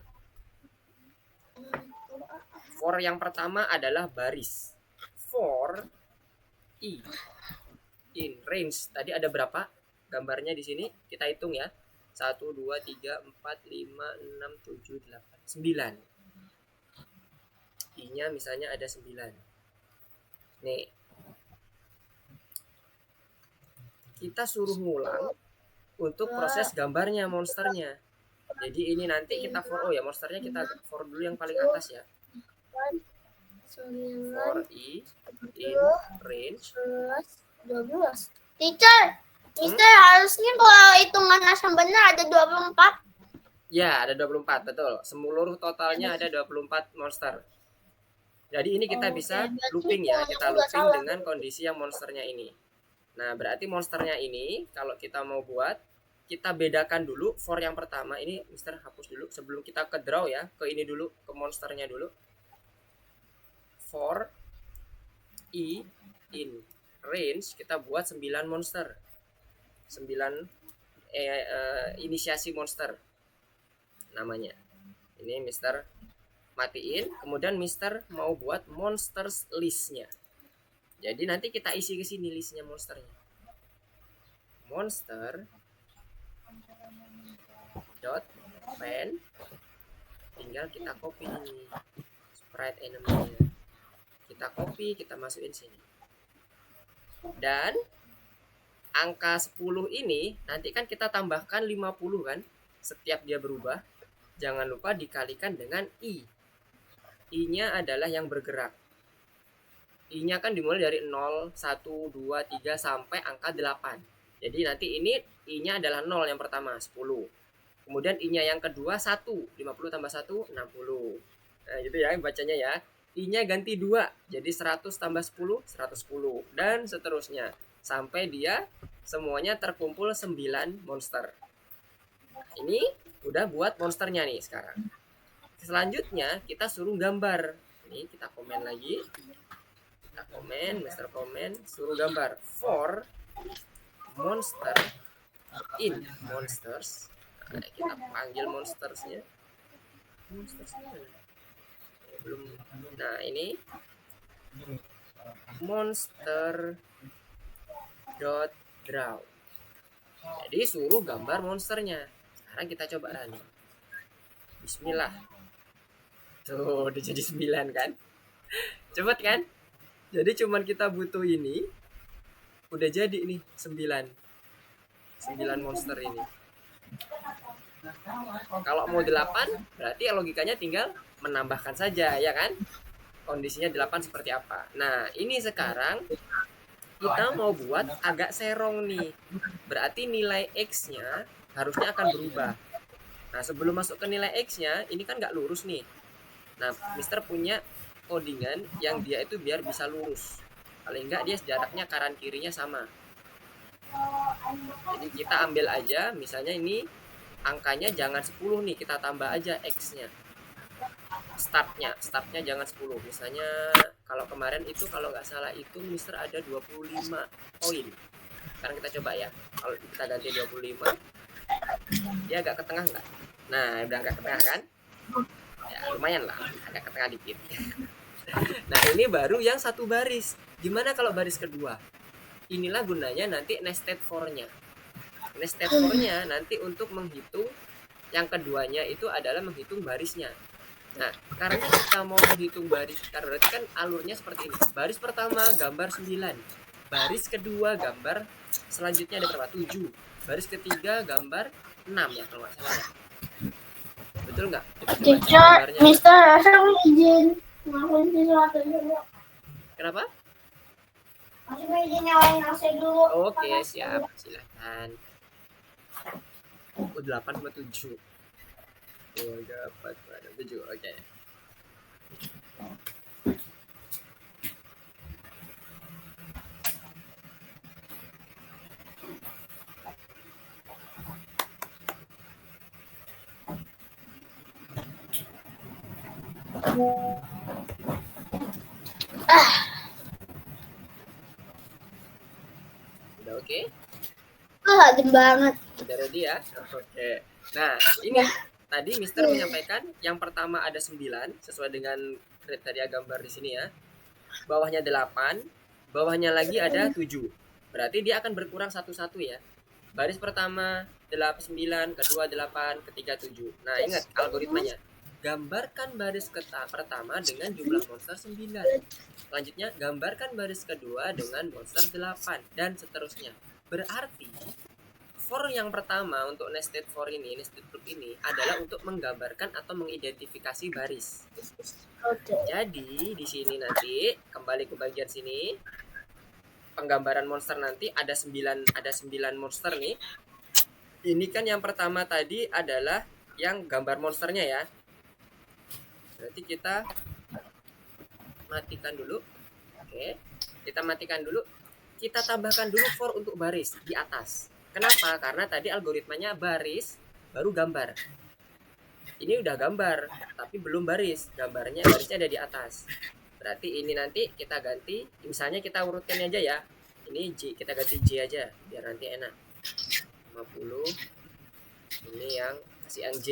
For yang pertama adalah baris. For I in range. Tadi ada berapa gambarnya di sini? Kita hitung ya. 1, 2, 3, 4, 5, 6, 7, 8, 9. I-nya misalnya ada 9. Nih. Kita suruh ngulang untuk proses gambarnya monsternya. Jadi ini nanti kita for monsternya kita for dulu yang paling atas ya. For I in range 12. Teacher, Mister harusnya kalau hitungan Asyam benar ada 24. Ya, ada 24, betul. Seluruh totalnya ada 24 monster. Jadi ini kita bisa looping ya, kita looping dengan kondisi yang monsternya ini. Nah, berarti monsternya ini kalau kita mau buat, kita bedakan dulu for yang pertama. Ini Mister hapus dulu sebelum kita ke draw ya, ke ini dulu, ke monsternya dulu. For I in range kita buat 9 monster. 9 inisiasi monster namanya. Ini Mister matiin, kemudian Mister mau buat monsters listnya. Jadi nanti kita isi ke sini listnya monsternya. Monster dot pen, tinggal kita copy nih sprite enemy-nya. Kita copy, kita masukin sini. Dan angka 10 ini nanti kan kita tambahkan 50 kan setiap dia berubah. Jangan lupa dikalikan dengan I. I-nya adalah yang bergerak. I-nya kan dimulai dari 0, 1, 2, 3 sampai angka 8. Jadi nanti ini I-nya adalah 0 yang pertama, 10. Kemudian I-nya yang kedua 1, 50 tambah 1, 60. Nah, gitu ya bacanya ya. I-nya ganti 2, jadi 100 tambah 10, 110. Dan seterusnya. Sampai dia semuanya terkumpul 9 monster. Ini udah buat monsternya nih sekarang. Selanjutnya kita suruh gambar. Ini kita komen lagi. Kita komen, Mister komen, suruh gambar for monster in monsters. Nah, kita panggil monstersnya. Belum. Nah, ini monster dot draw. Jadi suruh gambar monsternya. Sekarang kita coba nih. Bismillah. Tuh, udah jadi 9 kan? Cepet kan? Jadi cuman kita butuh ini. Udah jadi nih 9 monster ini. Kalau mau 8, berarti logikanya tinggal menambahkan saja, ya kan? kondisinya 8 seperti apa. Nah, ini sekarang kita mau buat agak serong nih. Berarti nilai X-nya harusnya akan berubah. Nah, sebelum masuk ke nilai X-nya, ini kan nggak lurus nih. Nah, Mister punya codingan yang dia itu biar bisa lurus. Paling nggak dia jaraknya kanan kirinya sama. Jadi kita ambil aja, misalnya ini angkanya jangan 10 nih, kita tambah aja X-nya. Startnya jangan 10. Misalnya kalau kemarin itu kalau nggak salah itu Mister ada 25 poin. Sekarang kita coba ya. Kalau kita ganti 25, dia agak ke tengah nggak? Nah, udah agak ke tengah kan? Ya, lumayan lah, agak ke tengah dikit. Nah, ini baru yang satu baris. Gimana kalau baris kedua? Inilah gunanya nanti nested for-nya. Nested for-nya nanti untuk menghitung yang keduanya itu adalah menghitung barisnya. Nah, karena kita mau menghitung baris, karena berarti kan alurnya seperti ini. Baris pertama gambar 9. Baris kedua gambar selanjutnya ada berapa? 7. Baris ketiga gambar 6 ya kalau nggak salah ya. Betul nggak? Teacher, Mister, saya mau izin ngelakuin sesuatu dulu. Kenapa? Masih mau izin nyalain AC dulu. Oke, siap. Silahkan. 8,7. 4,7. Oke. Udah oke? Adem banget. Udah ready ya? Oke. Nah, ini tadi Mister menyampaikan yang pertama ada 9 sesuai dengan kriteria gambar di sini ya. Bawahnya 8, bawahnya lagi ada 7. Berarti dia akan berkurang satu-satu ya. Baris pertama 9, kedua 8, ketiga 7. Nah, ingat algoritmanya. Gambarkan baris pertama dengan jumlah monster 9. Selanjutnya, gambarkan baris kedua dengan monster 8 dan seterusnya. Berarti for yang pertama untuk nested for ini, nested group ini adalah untuk menggambarkan atau mengidentifikasi baris. Jadi di sini nanti kembali ke bagian sini penggambaran monster nanti ada 9 monster nih. Ini kan yang pertama tadi adalah yang gambar monsternya ya. Berarti kita matikan dulu. Oke, kita matikan dulu. Kita tambahkan dulu for untuk baris di atas. Kenapa? Karena tadi algoritmanya baris baru gambar. Ini udah gambar, tapi belum baris. Barisnya ada di atas. Berarti ini nanti kita ganti, misalnya kita urutkan aja ya. Ini J, kita ganti J aja biar nanti enak. 50. Ini yang kasih yang J.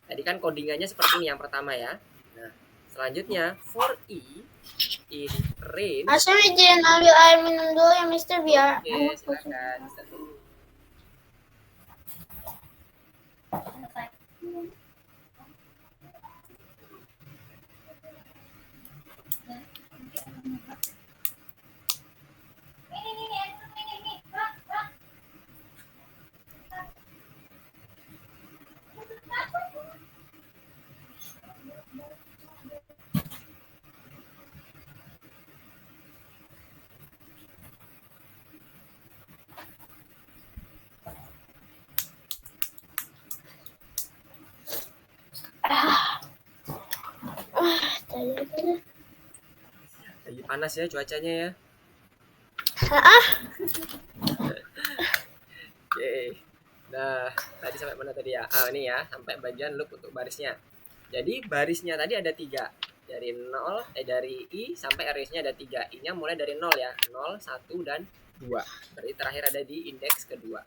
Tadi kan codingannya seperti ini yang pertama ya. Nah, selanjutnya for E in range. Asal izin ambil air minum dulu ya Mister biar. Oke, silakan. Lagi panas ya cuacanya ya. Oke. Nah, tadi sampai mana tadi ya? Ini ya, sampai bagian loop untuk barisnya. Jadi barisnya tadi ada 3. Dari 0, dari I sampai RS-nya ada 3. I-nya mulai dari 0 ya. 0, 1, dan 2. Berarti terakhir ada di indeks kedua.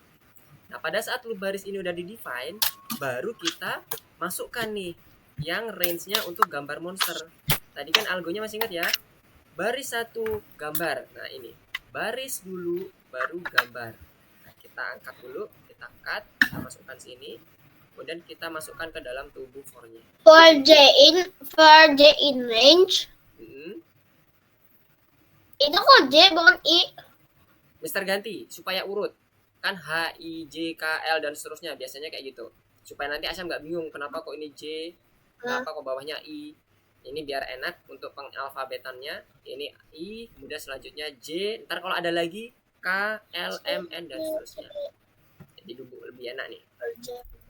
Nah, pada saat loop baris ini udah di-define, baru kita masukkan nih yang range-nya untuk gambar monster. Tadi kan algonya masih ingat ya? Baris 1 gambar. Nah, ini. Baris dulu baru gambar. Nah, kita angkat dulu, kita cut, kita masukkan sini. Kemudian kita masukkan ke dalam tubuh for-nya. For J in range. Itu kok J bukan I. Mister ganti supaya urut. Kan H, I, J, K, L dan seterusnya biasanya kayak gitu. Supaya nanti Asyam nggak bingung kenapa kok ini J, kenapa kok bawahnya I. Ini biar enak untuk pengalfabetannya. Ini I, kemudian selanjutnya J. Ntar kalau ada lagi K, L, M, N dan seterusnya. Jadi lebih enak nih.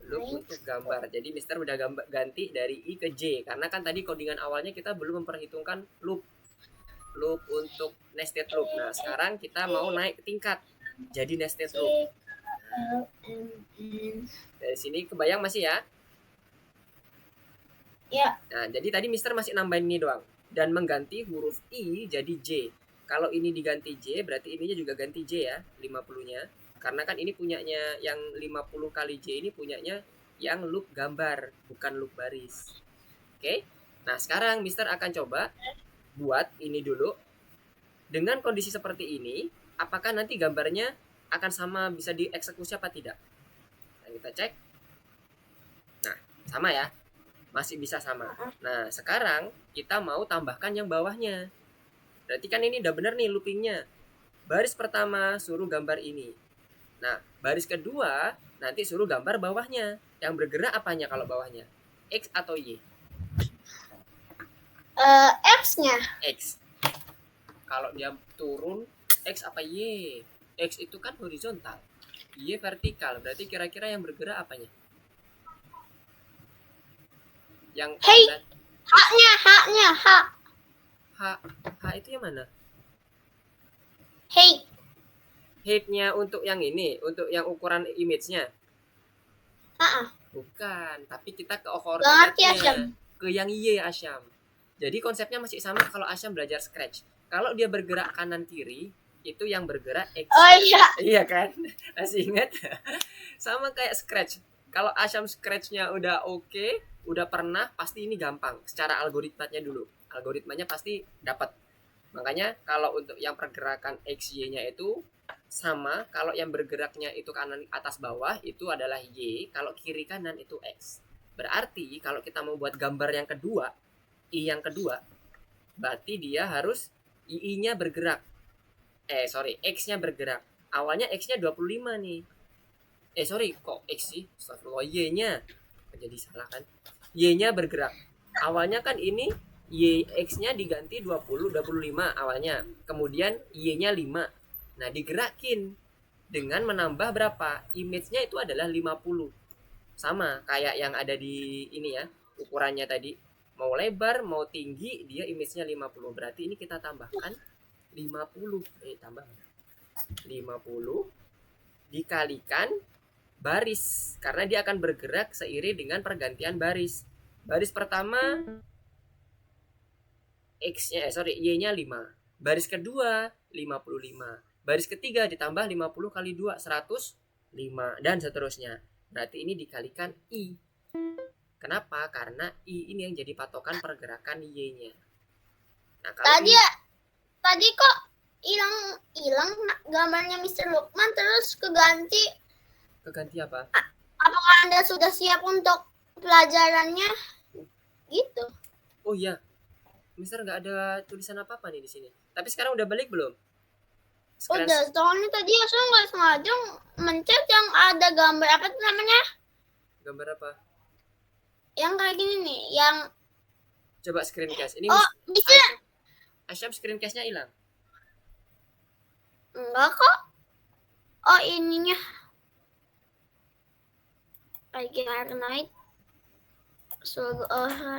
Loop untuk gambar. Jadi Mister udah ganti dari I ke J karena kan tadi codingan awalnya kita belum memperhitungkan loop untuk nested loop. Nah, sekarang kita mau naik ke tingkat jadi nested loop. Dari sini kebayang masih ya? Ya. Nah, jadi tadi Mister masih nambahin ini doang dan mengganti huruf I jadi J. Kalau ini diganti J, berarti ininya juga ganti J ya, 50-nya. Karena kan ini punyanya yang 50 kali J ini punyanya yang loop gambar, bukan loop baris. Oke? Nah, sekarang Mister akan coba buat ini dulu. Dengan kondisi seperti ini, apakah nanti gambarnya akan sama bisa dieksekusi apa tidak? Nah, kita cek. Nah, sama ya. Masih bisa sama. Nah, sekarang kita mau tambahkan yang bawahnya. Berarti kan ini udah bener nih loopingnya. Baris pertama suruh gambar ini. Nah, baris kedua nanti suruh gambar bawahnya. Yang bergerak apanya kalau bawahnya? X atau Y? X-nya. X. Kalau dia turun, X apa Y? X itu kan horizontal. Y vertikal. Berarti kira-kira yang bergerak apanya? Yang H-nya. H itu yang mana? Height-nya untuk yang ini, untuk yang ukuran image-nya. Bukan, tapi kita ke koordinatnya, ke yang Y Asyam. Jadi konsepnya masih sama kalau Asyam belajar Scratch. Kalau dia bergerak kanan kiri, itu yang bergerak X. Oh iya. Iya kan? Masih ingat? Sama kayak Scratch. Kalau Asyam Scratch-nya udah oke, udah pernah, pasti ini gampang. Secara algoritmanya dulu. Algoritmanya pasti dapat. Makanya kalau untuk yang pergerakan X, Y-nya itu sama, kalau yang bergeraknya itu kanan atas bawah itu adalah Y, kalau kiri kanan itu X. Berarti kalau kita mau buat gambar yang kedua, I yang kedua, berarti dia harus I-nya bergerak. X-nya bergerak. Awalnya X-nya 25 nih. Kok X sih? Astagfirullah, Y-nya. Jadi salah kan? Y-nya bergerak. Awalnya kan ini Y, X-nya diganti 25 awalnya. Kemudian Y-nya 5. Nah, digerakin dengan menambah berapa? Image-nya itu adalah 50. Sama kayak yang ada di ini ya, ukurannya tadi. Mau lebar, mau tinggi, dia image-nya 50. Berarti ini kita tambahkan 50. Tambah 50 dikalikan baris. Karena dia akan bergerak seiring dengan pergantian baris. Baris pertama X-nya, Y-nya 5. Baris kedua 55. Baris ketiga ditambah 50 kali 2, 105 dan seterusnya. Berarti ini dikalikan I. Kenapa? Karena I ini yang jadi patokan pergerakan Y-nya. Nah, kalau tadi kok hilang gambarnya Mr. Lukman terus keganti apa? Apakah Anda sudah siap untuk pelajarannya? Gitu. Oh iya. Mister nggak ada tulisan apa-apa nih di sini. Tapi sekarang udah balik belum? Udah, soalnya tadi saya nggak sengaja mencet yang ada gambar apa itu namanya? Gambar apa? Yang kayak gini nih, yang coba screencast. Ini bisa. Asyam screencast-nya hilang. Enggak kok. Oh, ininya. Lagi naik.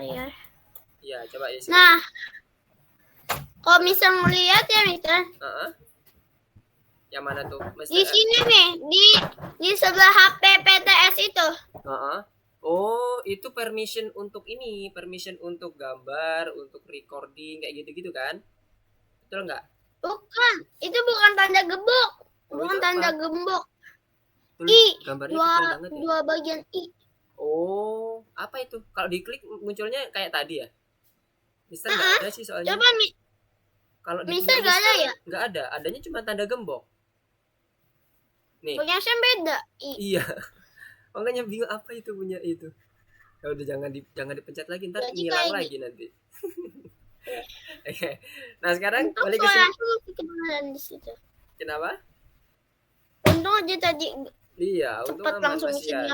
Ya. Iya, coba ya. Nah, kalau bisa ngeliat ya, Mister. Yang mana tuh? Di sini nih, di sebelah HP PTS itu. Oh, itu permission untuk ini, permission untuk gambar, untuk recording kayak gitu-gitu kan? Betul nggak? Bukan, itu bukan tanda gembok. Bukan tanda gembok. Gambarnya dua bagian I. Oh, apa itu? Kalau diklik munculnya kayak tadi ya? Mister nggak ada sih soalnya. Coba kalau di Mister nggak ada ya? Nggak ada, adanya cuma tanda gembok. Nih. Punya saya beda. Iya. Makanya bingung apa itu punya itu. Ya udah jangan dipencet lagi, ntar ngilang lagi nanti. Nah sekarang balik ke sini. Kenapa? Untung aja tadi. Iya, untung cepat langsung sini.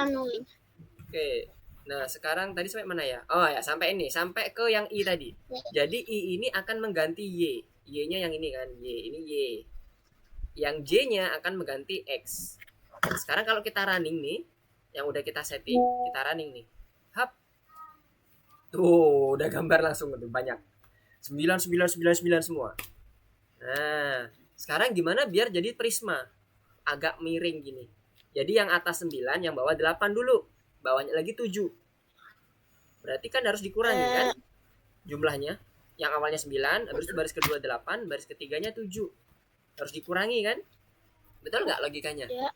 Oke. Nah, sekarang tadi sampai mana ya? Oh ya, sampai ini, sampai ke yang I tadi. Jadi I ini akan mengganti Y. Y-nya yang ini kan, Y. Ini Y. Yang J-nya akan mengganti X. Sekarang kalau kita running nih, yang udah kita setting, kita running nih. Hap. Tuh, udah gambar langsung tuh banyak. 9999 semua. Nah, sekarang gimana biar jadi prisma? Agak miring gini. Jadi yang atas 9, yang bawah 8 dulu. Bawahnya lagi 7. Berarti kan harus dikurangi kan jumlahnya. Yang awalnya 9, habis itu baris kedua 8, baris ketiganya 7. Harus dikurangi kan? Betul nggak logikanya? Ya.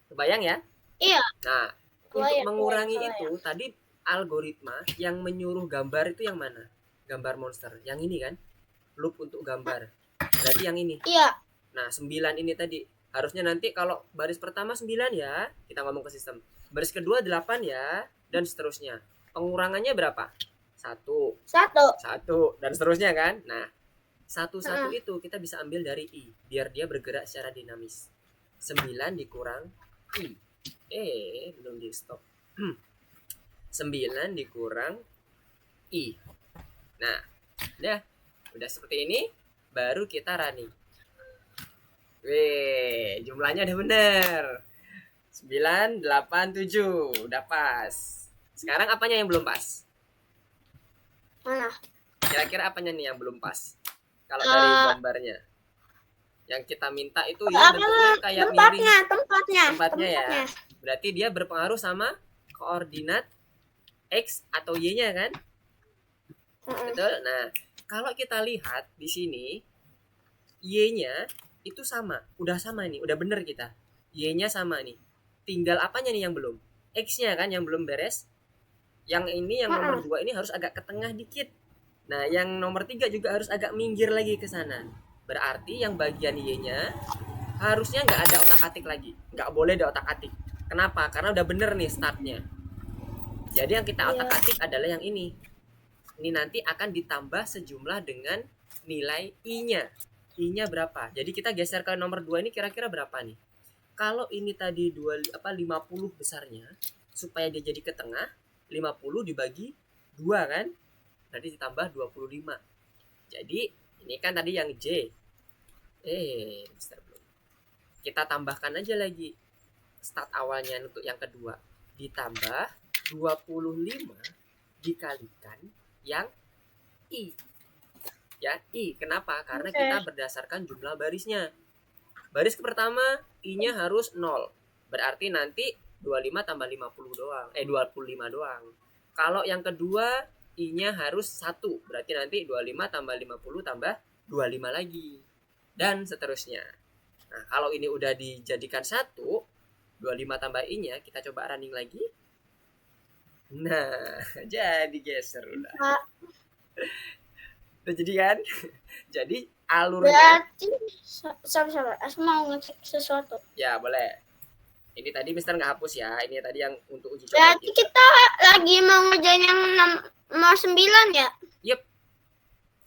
Kebayang ya? Iya. Nah, untuk mengurangi itu tadi algoritma yang menyuruh gambar itu yang mana? Gambar monster. Yang ini kan? Loop untuk gambar. Berarti yang ini. Iya. Nah, 9 ini tadi. Harusnya nanti kalau baris pertama 9 ya, kita ngomong ke sistem. Baris kedua 8 ya, dan seterusnya. Pengurangannya berapa? 1. 1 dan seterusnya kan? Nah, satu-satu itu kita bisa ambil dari I biar dia bergerak secara dinamis. 9 dikurang I. Belum di stop. 9 dikurang I. Nah, udah seperti ini baru kita running. Wih, jumlahnya udah bener. 9, 8, 7. Udah pas. Sekarang apanya yang belum pas? Mana? Kira-kira apanya nih yang belum pas? Kalau dari gambarnya. Yang kita minta itu ya bentuknya kayak miring. Tempatnya ya. Berarti dia berpengaruh sama koordinat X atau Y-nya kan? Betul? Nah, kalau kita lihat di sini Y-nya itu sama, udah sama nih, udah bener kita. Y-nya sama nih. Tinggal apanya nih yang belum? X-nya kan yang belum beres. Yang ini yang nomor 2 ini harus agak ke tengah dikit. Nah, yang nomor 3 juga harus agak minggir lagi ke sana. Berarti yang bagian Y-nya harusnya nggak ada otak-atik lagi. Nggak boleh ada otak-atik. Kenapa? Karena udah bener nih startnya. Jadi yang kita otak-atik adalah yang ini. Ini nanti akan ditambah sejumlah dengan nilai I-nya. I-nya berapa? Jadi kita geser ke nomor 2 ini kira-kira berapa nih? Kalau ini tadi 50 besarnya, supaya dia jadi ke tengah, 50 dibagi 2 kan? Berarti ditambah 25. Jadi ini kan tadi yang J. Mister belum. Kita tambahkan aja lagi start awalnya untuk yang kedua. Ditambah 25 dikalikan yang I. Ya, I. Kenapa? Karena kita berdasarkan jumlah barisnya. Baris pertama I-nya harus 0. Berarti nanti 25 tambah 50 doang. 25 doang. Kalau yang kedua I-nya harus 1. Berarti nanti 25 tambah 50 tambah 25 lagi. Dan seterusnya. Nah, kalau ini udah dijadikan 1, 25 tambah I-nya, kita coba running lagi. Nah, jadi geser udah. Udah jadi kan? Jadi alurnya. Berarti, sabar. Aku mau ngecek sesuatu. Ya, boleh. Ini tadi Mister nggak hapus ya. Ini tadi yang untuk uji coba. Berarti kita lagi mau ngerjain yang nomor 9 ya? Yep.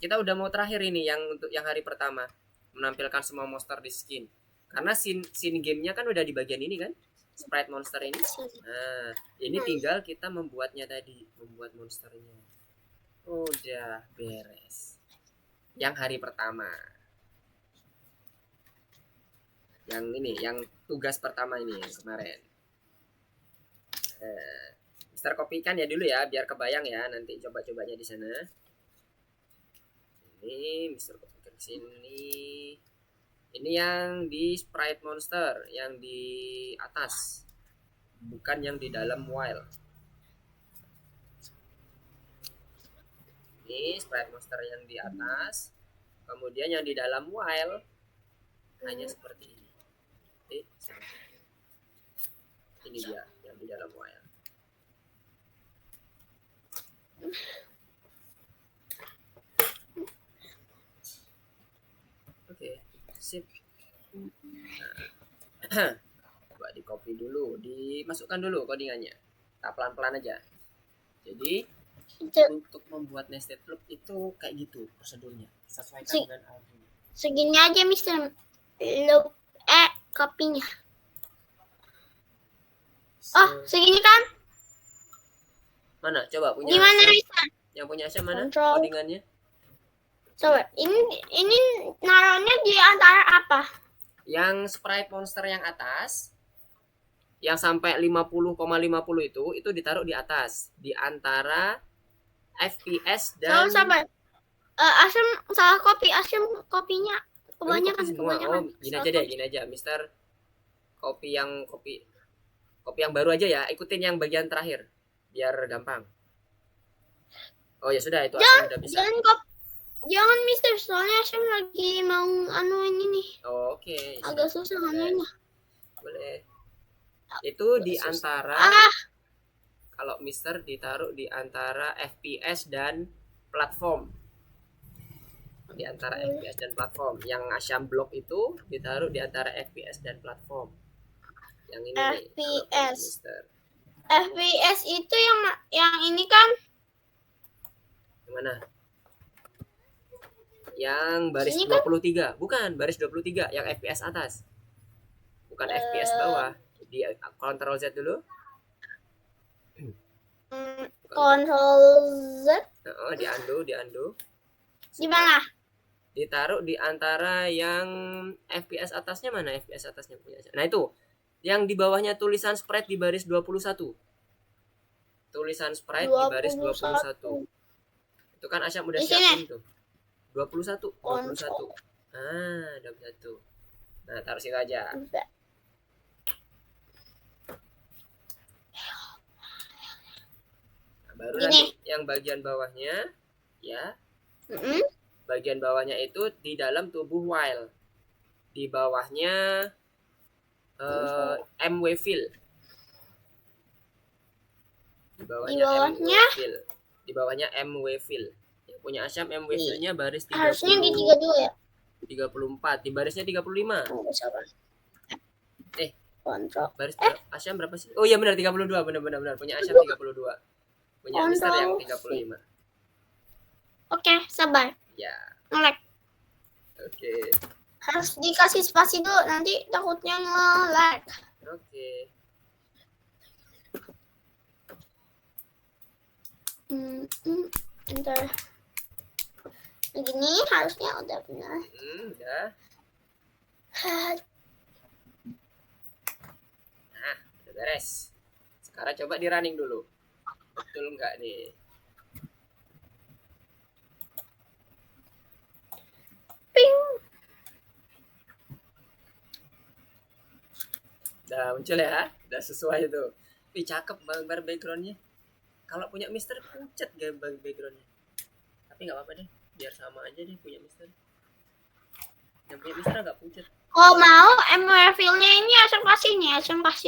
Kita udah mau terakhir ini yang untuk yang hari pertama. Menampilkan semua monster di skin. Karena scene gamenya kan udah di bagian ini kan? Sprite monster ini. Nah, ini tinggal kita membuatnya tadi. Membuat monsternya. Udah beres. Yang hari pertama. Yang ini, yang tugas pertama ini yang kemarin. Mister kopikan ya dulu ya, biar kebayang ya nanti coba-cobanya di sana. Ini Mister kopikan sini. Ini yang di Sprite Monster, yang di atas, bukan yang di dalam Wild. Ini Sprite Monster yang di atas, kemudian yang di dalam Wild hanya seperti ini. Ini dia yang di dalam Wild. Oke, sip. Nah, coba di copy dulu, dimasukkan dulu codingannya. Kita pelan-pelan aja. Jadi untuk membuat nested loop itu kayak gitu prosedurnya. Sesuaikan dengan Arduino. Segini aja Mister. Loop kopinya. Oh, segini kan? Mana? Coba punya Gimana Asyam. bisa? Yang punya Asyam mana Kontrol. codingannya? Coba, ini naruhnya di antara apa? Yang sprite monster yang atas, yang sampai 50,50 itu ditaruh di atas, di antara FPS dan Sabar. Asam salah kopi, asam kopinya kopi kebanyakan. semua. Oh, gini aja deh, gini aja, Mister. Kopi yang baru aja ya. Ikutin yang bagian terakhir biar gampang. Oh ya sudah, itu Asam udah bisa. Jangan Mister, soalnya Asam lagi mau ini nih. Oh, oke. Agak susah anunya. Boleh. Itu di antara kalau Mister ditaruh di antara FPS dan platform. Di antara FPS dan platform. Yang Asyam Block itu ditaruh di antara FPS dan platform. Yang ini FPS. Mister. FPS itu yang ini kan? Yang mana? Yang baris 23. Bukan, baris 23 yang FPS atas. Bukan FPS bawah. Di Ctrl Z dulu. Ctrl Z. Di undo. Di mana? Ditaruh di antara yang FPS atasnya mana? FPS atasnya punya. Nah itu. Yang di bawahnya tulisan sprite di baris 21. Tulisan sprite 21. Di baris 21. Itu kan Asyam udah siapin tuh. 21. Ah, 21. Nah, taruh situ aja. Nah, baru nanti yang bagian bawahnya ya. Bagian bawahnya itu di dalam tubuh while. Di bawahnya MWFill. Di bawahnya MWFill. Yang punya Asyam MWFill-nya baris 30. Harusnya di 32 ya. 34. Di barisnya 35. Kontrol. Baris Asyam berapa sih? Oh iya benar 32. Benar. Punya Asyam 32. Punya Mister yang 35. Oke, sabar. Ya. Nge-lag. Oke. Harus dikasih spasi dulu, nanti takutnya nge-lag. Oke. Bentar. Begini harusnya udah benar. Udah. Nah, udah beres. Sekarang coba di running dulu. Betul nggak nih? Ping. Udah muncul ya? Udah sesuai tuh. Wih, cakep gambar backgroundnya. Kalau punya Mister pucat gambar backgroundnya. Tapi nggak apa-apa deh. Biar sama aja deh punya Mister. Yang punya Mister agak pucat. Kalau mau MWFill-nya ini Asam kasih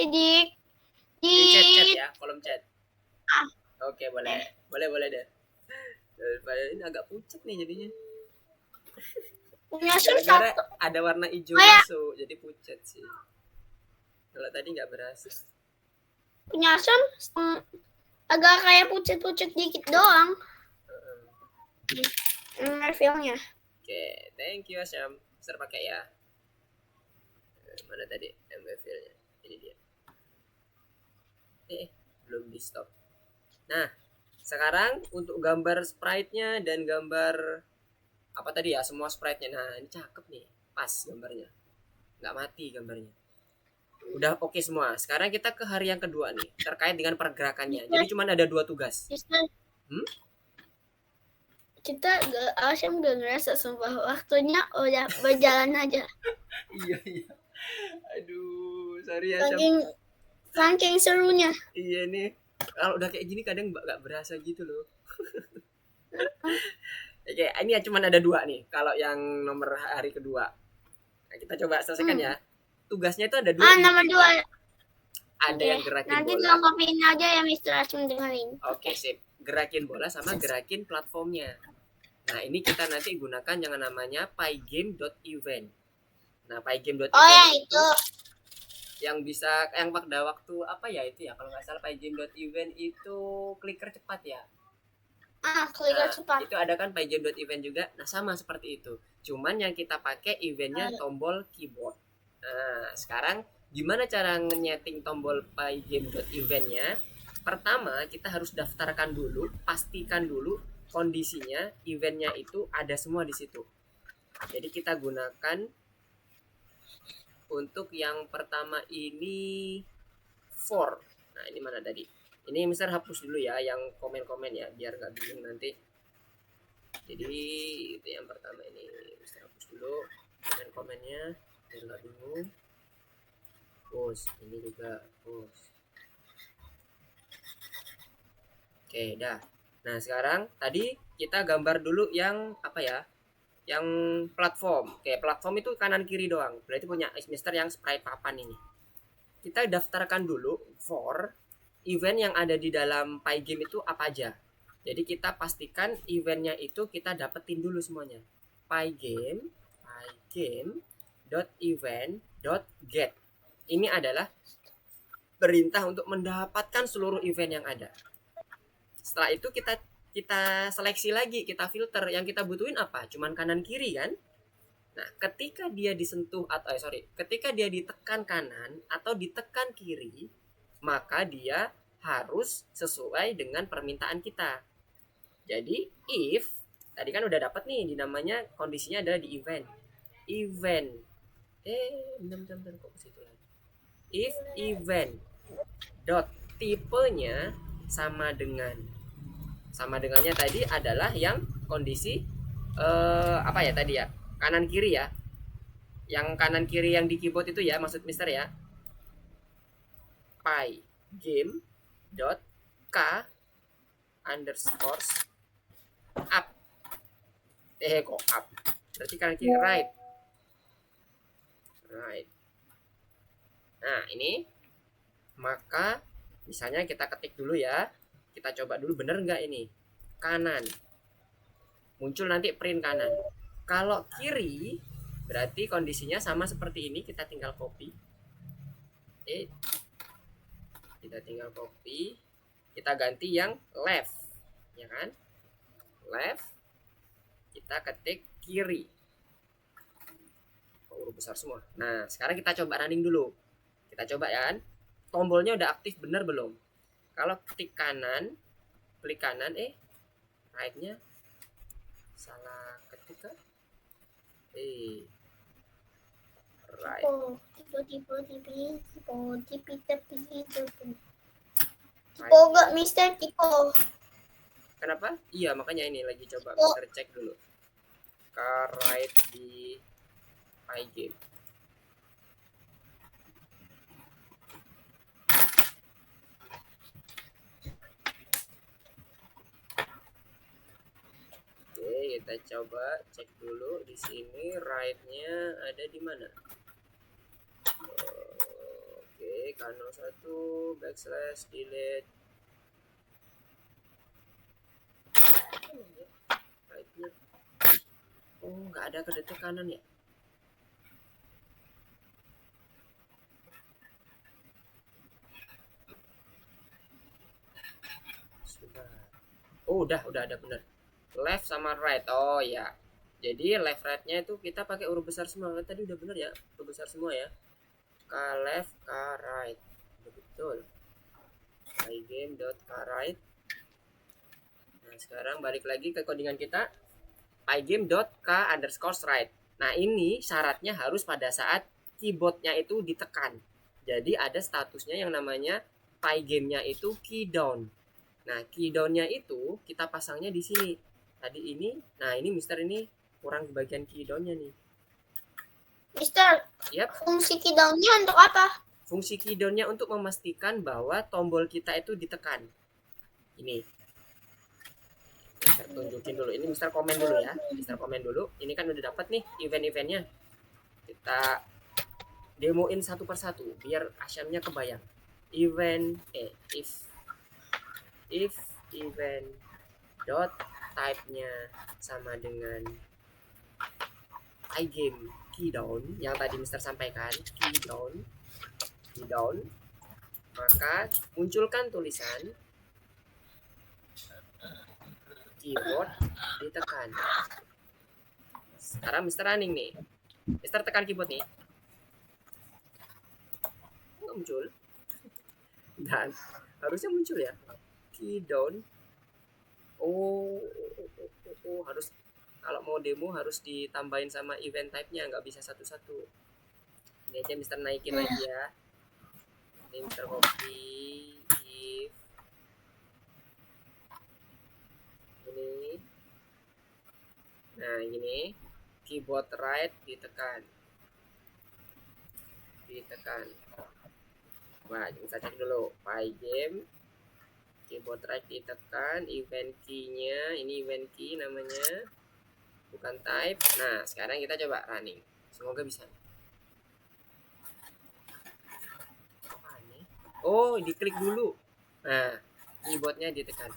di chat ya, kolom chat. Oke, boleh. Boleh deh. Daripada ini agak pucat nih jadinya. Punya Asam gara-gara ada warna hijau masuk, jadi pucat sih. Kalau tadi nggak berasa. Punya Asam agak kayak pucat-pucat dikit doang. MWFill-nya. Oke, thank you Asyam. Mister pakai ya. Mana tadi MWFill-nya? Ini dia. Belum di stop. Nah, sekarang untuk gambar sprite-nya dan gambar apa tadi ya, semua sprite-nya. Nah, ini cakep nih. Pas gambarnya. Nggak mati gambarnya. Udah oke semua. Sekarang kita ke hari yang kedua nih, terkait dengan pergerakannya. Jadi cuma ada 2 tugas. Kita Asam gak ngerasa sumpah, waktunya udah berjalan aja. Iya. Aduh, sorry ya. Saking serunya. Iya nih. Kalau udah kayak gini kadang gak berasa gitu loh. Oke, ini ya cuma ada 2 nih. Kalau yang nomor hari kedua. Nah, kita coba selesaikan ya. Tugasnya itu ada 2. Nomor 2. Ada yang gerakin nanti bola. Nanti lengkapin aja ya Mister Asam dengerin. Oke, sip. Gerakin bola sama gerakin platformnya. Nah, ini kita nanti gunakan yang namanya pygame.event. Nah, pygame.event itu yang bisa yang pada waktu apa ya itu ya, kalau nggak salah pygame.event itu clicker cepat ya. Clicker cepat. Itu ada kan pygame.event juga. Nah, sama seperti itu. Cuman yang kita pakai eventnya tombol keyboard. Nah, sekarang gimana cara nge-nyeting tombol pygame.event-nya? pertama kita harus daftarkan dulu, pastikan dulu kondisinya, eventnya itu ada semua di situ. Jadi kita gunakan untuk yang pertama ini for. Nah ini mana tadi? Ini Mister hapus dulu ya yang komen-komen ya, biar nggak bingung nanti. Jadi itu yang pertama ini Mister hapus dulu komen-komennya biar nggak bingung. Push, ini juga push. Oke, dah. Nah sekarang tadi kita gambar dulu yang apa ya? Yang platform. Oke, platform itu kanan kiri doang. Berarti punya Mister yang sprite papan ini. Kita daftarkan dulu for event yang ada di dalam Pygame itu apa aja. Jadi kita pastikan eventnya itu kita dapetin dulu semuanya. Pygame.event.get. Ini adalah perintah untuk mendapatkan seluruh event yang ada. Setelah itu kita seleksi lagi, kita filter. Yang kita butuhin apa? Cuman kanan kiri kan? Nah, ketika dia disentuh atau ketika dia ditekan kanan atau ditekan kiri, maka dia harus sesuai dengan permintaan kita. Jadi, if tadi kan udah dapat nih, namanya kondisinya adalah di event. Bentar kok ke situ lagi. If event dot tipenya sama dengannya tadi adalah yang kondisi apa ya tadi ya, kanan kiri ya, yang kanan kiri yang di keyboard itu ya, maksud Mister ya, pygame dot k underscore up kok up berarti kanan kiri right. Nah ini maka misalnya kita ketik dulu ya, kita coba dulu bener nggak ini kanan, muncul nanti print kanan. Kalau kiri berarti kondisinya sama seperti ini, kita tinggal copy. Kita ganti yang left ya kan, left kita ketik kiri, huruf besar semua. Nah sekarang kita coba running dulu, kita coba ya kan, tombolnya udah aktif bener belum. Kalau klik kanan, rightnya salah ketik kan? Right. Tipo gak Mister Tipo? Kenapa? Iya makanya ini lagi coba Mister cek dulu. Right di Pygame. Kita coba cek dulu di sini right-nya ada di mana. Oke, kano 1 /delete. Right-nya. Oh, nggak ada kedetek kanan ya. Sudah. Oh, udah ada benar. Left sama right. Oh ya. Jadi left right-nya itu kita pakai huruf besar semua. Tadi udah bener ya, huruf besar semua ya. K left, K right. Betul. Pygame.k_right. Nah, sekarang balik lagi ke codingan kita. Pygame.k_right. Nah, ini syaratnya harus pada saat keyboardnya itu ditekan. Jadi ada statusnya yang namanya Pygame-nya itu key down. Nah, key down-nya itu kita pasangnya di sini. Tadi ini, nah ini Mister ini kurang di bagian key down-nya nih. Mister, fungsi key down-nya untuk apa? Fungsi key down-nya untuk memastikan bahwa tombol kita itu ditekan. Ini. Mister tunjukin dulu. Ini Mister komen dulu ya. Mister komen dulu. Ini kan udah dapat nih event-eventnya. Kita demoin satu persatu biar asyamnya kebayang. If event dot type-nya sama dengan Pygame key down yang tadi Mister sampaikan, key down, maka munculkan tulisan keyboard ditekan. Sekarang Mister running nih, Mister tekan keyboard nih, nggak muncul, dan Harusnya muncul ya. Key down. Harus kalau mau demo harus ditambahin sama event type-nya, nggak bisa satu-satu. Ini aja Mister naikin lagi ya. Ini Mister copy if ini. Nah ini keyboard right ditekan. Wah, kita cek dulu pygame keyboard right ditekan, event key-nya ini event key namanya, bukan type. Nah sekarang kita coba running, semoga bisa. Oh, diklik dulu. Nah, keyboardnya ditekan.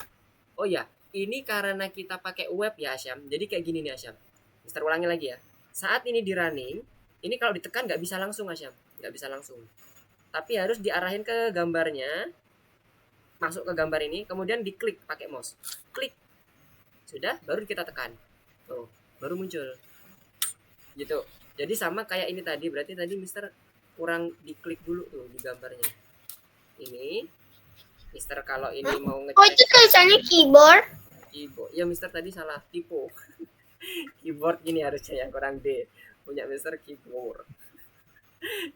Oh ya, ini karena kita pakai web ya Asyam. Jadi kayak gini nih Asyam. Mister ulangi lagi ya. Saat ini di running, ini kalau ditekan nggak bisa langsung Asyam. Nggak bisa langsung. Tapi harus diarahin ke gambarnya. Masuk ke gambar ini, kemudian diklik pakai mouse. Klik. Sudah, baru kita tekan. Tuh, baru muncul. Gitu. Jadi sama kayak ini tadi. Berarti tadi Mister kurang diklik dulu tuh di gambarnya. Ini Mister kalau ini mau ngecek. Oh itu tulisannya keyboard. Ya Mister tadi salah tipe. Keyboard gini harusnya yang kurang D. Punya Mister keyboard.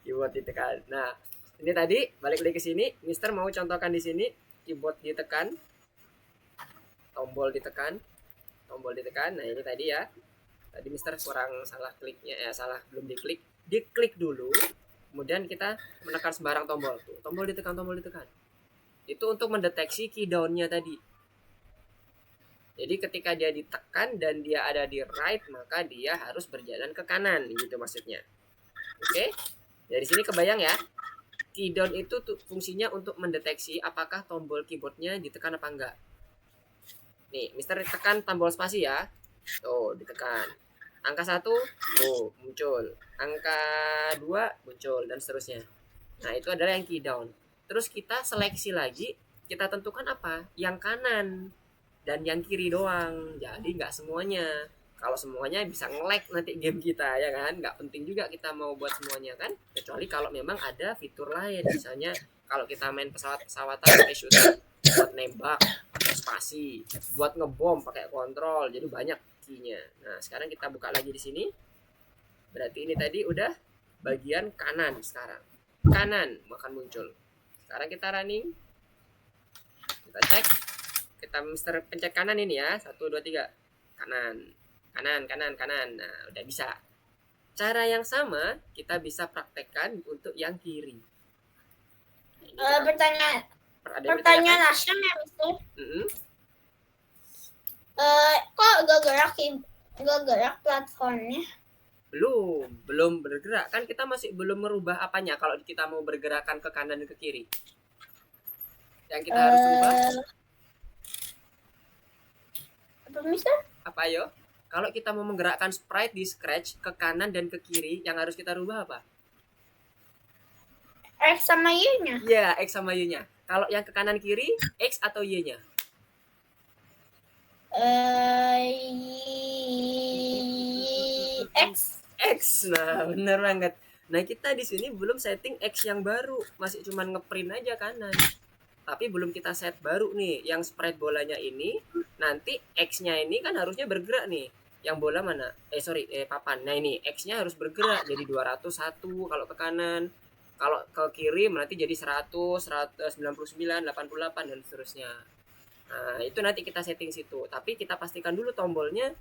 Keyboard ditekan. Nah ini tadi balik lagi ke sini. Mister mau contohkan di sini keyboard ditekan, tombol ditekan. Nah ini tadi ya. Tadi Mister kurang salah kliknya, salah belum diklik. Diklik dulu. Kemudian kita menekan sembarang tombol. Tuh, tombol ditekan. Itu untuk mendeteksi key down-nya tadi. Jadi ketika dia ditekan dan dia ada di right, maka dia harus berjalan ke kanan, gitu maksudnya. Oke? Dari sini kebayang ya. Key down itu fungsinya untuk mendeteksi apakah tombol keyboardnya ditekan apa enggak. Nih, Mister tekan tombol spasi ya. Tuh, ditekan. Angka 1, tuh, muncul. Angka 2, muncul, dan seterusnya. Nah, itu adalah yang key down. Terus kita seleksi lagi, kita tentukan apa? Yang kanan dan yang kiri doang. Jadi nggak semuanya. Kalau semuanya bisa nge-lag nanti game kita, ya kan? Nggak penting juga kita mau buat semuanya, kan? Kecuali kalau memang ada fitur lain. Misalnya, kalau kita main pesawat-pesawatan pakai shooter, buat nembak, spasi, buat ngebom pakai kontrol. Jadi banyak key-nya. Nah, sekarang kita buka lagi di sini. Berarti ini tadi udah bagian kanan sekarang. Kanan akan muncul. Sekarang kita running. Kita cek. Kita Mister pencet kanan ini ya. 1, 2, 3. Kanan. Nah, udah bisa. Cara yang sama kita bisa praktekkan untuk yang kiri. Pertanyaan Asyam ya Mister. Kok gak gerak platformnya? Belum bergerak, kan kita masih belum merubah apanya. Kalau kita mau bergerakan ke kanan dan ke kiri, yang kita harus rubah apa Mister? Apa yo? Kalau kita mau menggerakkan sprite di Scratch ke kanan dan ke kiri, yang harus kita rubah apa? X sama Y-nya. Iya, X sama Y-nya. Kalau yang ke kanan kiri, X atau Y-nya? X. Nah, bener banget. Nah, kita di sini belum setting X yang baru, masih cuman ngeprint aja kanan. Tapi belum kita set baru nih, yang sprite bolanya ini. Nanti X-nya ini kan harusnya bergerak nih. Yang bola mana? Papan. Nah, ini X-nya harus bergerak jadi 201 kalau ke kanan. Kalau ke kiri berarti jadi 100, 199, 88 dan seterusnya. Nah, itu nanti kita setting situ. Tapi kita pastikan dulu tombolnya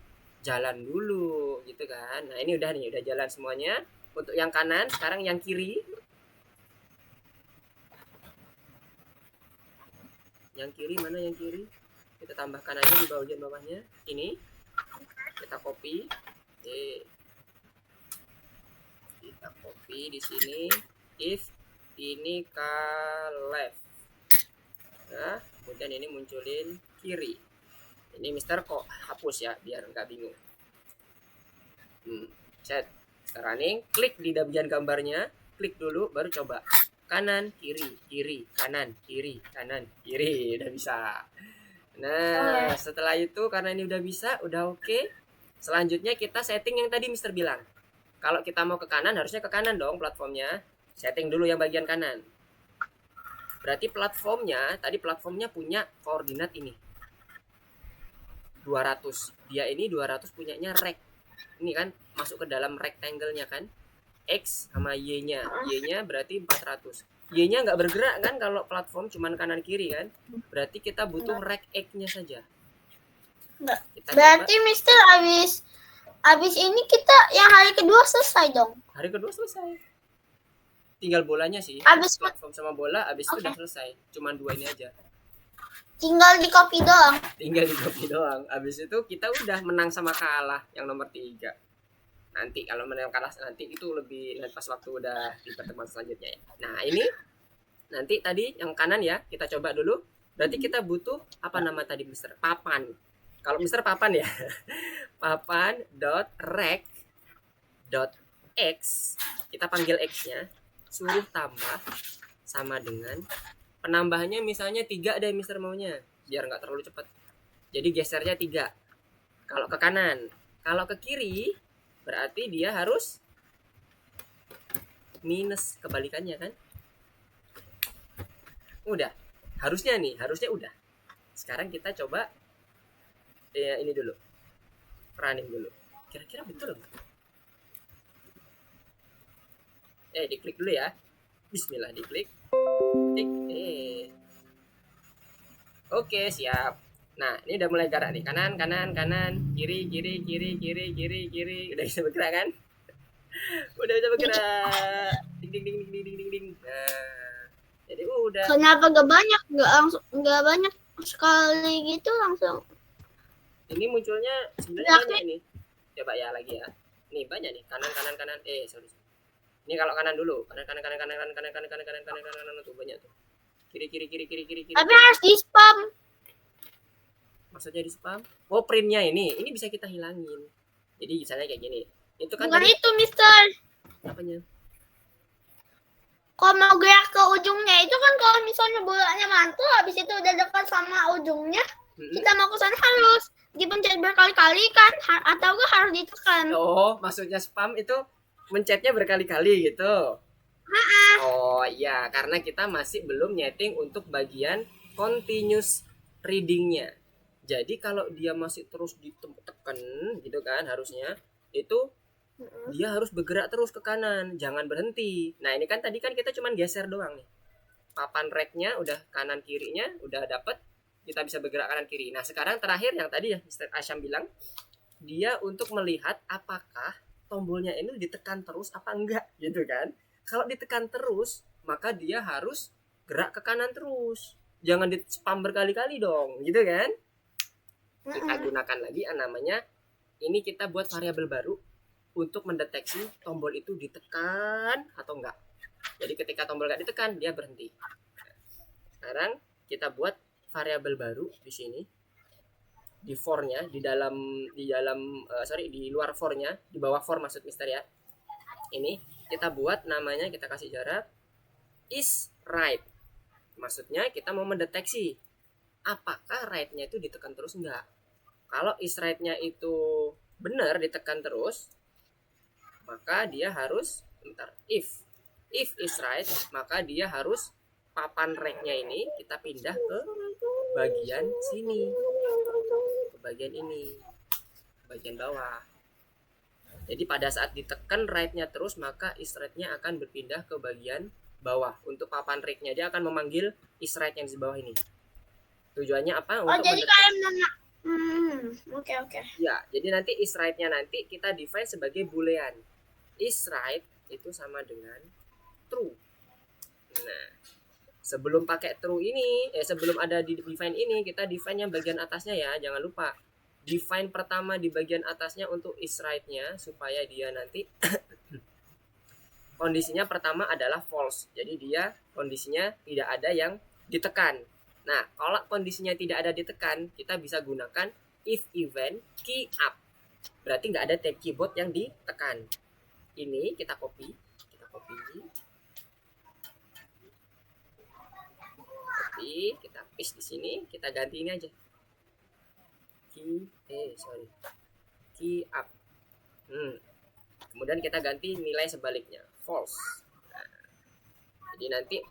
jalan dulu gitu kan. Nah, ini udah jalan semuanya. Untuk yang kanan, sekarang yang kiri. Yang kiri mana yang kiri? Kita tambahkan aja di bagian bawahnya. Ini kita copy. Kita copy di sini. If ini ke left. Nah, kemudian ini munculin kiri. Ini Mister kok hapus ya biar nggak bingung. Set. Kita running, klik di bagian gambarnya, klik dulu baru coba. Kanan, kiri, kanan, kiri, udah bisa. Nah, setelah itu karena ini udah bisa, udah oke. Selanjutnya kita setting yang tadi Mister bilang. Kalau kita mau ke kanan harusnya ke kanan dong platformnya. Setting dulu yang bagian kanan. Berarti platformnya punya koordinat ini 200. Dia ini 200 punyanya rect. Ini kan masuk ke dalam rectangle-nya kan. X sama Y-nya. Y-nya berarti 400. Y-nya nggak bergerak kan kalau platform cuman kanan kiri kan. Berarti kita butuh rect X-nya saja. Berarti Mister abis ini kita yang hari kedua selesai dong. Hari kedua selesai. Tinggal bolanya sih. Abis platform sama bola abis itu udah selesai. Cuman 2 ini aja. Tinggal di copy doang. Abis itu kita udah menang sama kalah yang nomor 3. Nanti kalau menang kalah nanti itu lebih pas waktu udah di pertemuan selanjutnya ya. Nah, ini nanti tadi yang kanan ya, kita coba dulu. Berarti kita butuh apa nama tadi Mister? Papan. Kalau Mister papan ya. papan.rect.x, kita panggil X-nya, suruh tambah sama dengan penambahannya misalnya 3 deh Mister maunya, biar nggak terlalu cepat. Jadi gesernya 3 kalau ke kanan. Kalau ke kiri berarti dia harus minus, kebalikannya kan. Udah, harusnya udah. Sekarang kita coba ya, ini dulu, running dulu, kira-kira betul nggak? Diklik dulu ya. Bismillah, diklik. Oke, siap. Nah, ini udah mulai gerak nih. Kanan, kiri. Udah bisa bergerak kan? Udah bisa bergerak. Ding. Nah, jadi udah. Kenapa gak banyak? Gak banyak sekali gitu langsung. Ini munculnya sebenarnya banyak ini. Coba ya lagi ya. Nih banyak nih. Kanan. Sorry. Ini kalau kanan dulu. Kanan tuh banyak tuh. Kiri. Tapi harus di spam. Maksudnya di spam? Oh, printnya ini bisa kita hilangin. Jadi misalnya kayak gini. Itu kan bukan tadi, itu Mister. Apanya? Kalau mau gerak ke ujungnya itu kan kalau misalnya bolanya mantul, habis itu udah dekat sama ujungnya, kita mau ke sana harus dipencet berkali-kali kan, atau gak harus ditekan. Oh, maksudnya spam itu mencetnya berkali-kali gitu. Oh iya, karena kita masih belum nyeting untuk bagian continuous readingnya. Jadi kalau dia masih terus ditekan gitu kan, harusnya itu dia harus bergerak terus ke kanan, jangan berhenti. Nah, ini kan tadi kan kita cuman geser doang nih. Papan rek-nya udah kanan kirinya udah dapet, kita bisa bergerak kanan kiri. Nah, sekarang terakhir yang tadi ya Mr. Asyam bilang, dia untuk melihat apakah tombolnya ini ditekan terus apa enggak gitu kan. Kalau ditekan terus, maka dia harus gerak ke kanan terus. Jangan di spam berkali-kali dong, gitu kan? Kita gunakan lagi namanya, ini kita buat variabel baru untuk mendeteksi tombol itu ditekan atau enggak. Jadi ketika tombol enggak ditekan, dia berhenti. Sekarang kita buat variabel baru di sini. Di for-nya, di luar for-nya, di bawah for maksud Mister ya. Ini kita buat namanya, kita kasih jarak is right. Maksudnya kita mau mendeteksi apakah right-nya itu ditekan terus enggak. Kalau is right-nya itu benar ditekan terus, maka dia harus if is right, maka dia harus papan rek-nya ini kita pindah ke bagian sini, ke bagian ini, ke bagian bawah. Jadi pada saat ditekan right-nya terus, maka is right-nya akan berpindah ke bagian bawah. Untuk papan rek-nya dia akan memanggil is right yang di bawah ini. Tujuannya apa? Untuk jadi kayak nanya. Oke. Ya, jadi nanti is right-nya nanti kita define sebagai boolean. Is right itu sama dengan true. Nah, sebelum pakai true ini, sebelum ada di define ini, kita define yang bagian atasnya ya, jangan lupa. Define pertama di bagian atasnya untuk is right-nya supaya dia nanti kondisinya pertama adalah false. Jadi dia kondisinya tidak ada yang ditekan. Nah, kalau kondisinya tidak ada ditekan, kita bisa gunakan if event key up. Berarti nggak ada tab keyboard yang ditekan. Ini kita copy, kita paste di sini, kita ganti ini aja. Key up. Kemudian kita ganti nilai sebaliknya, false. Nah, Jadi nanti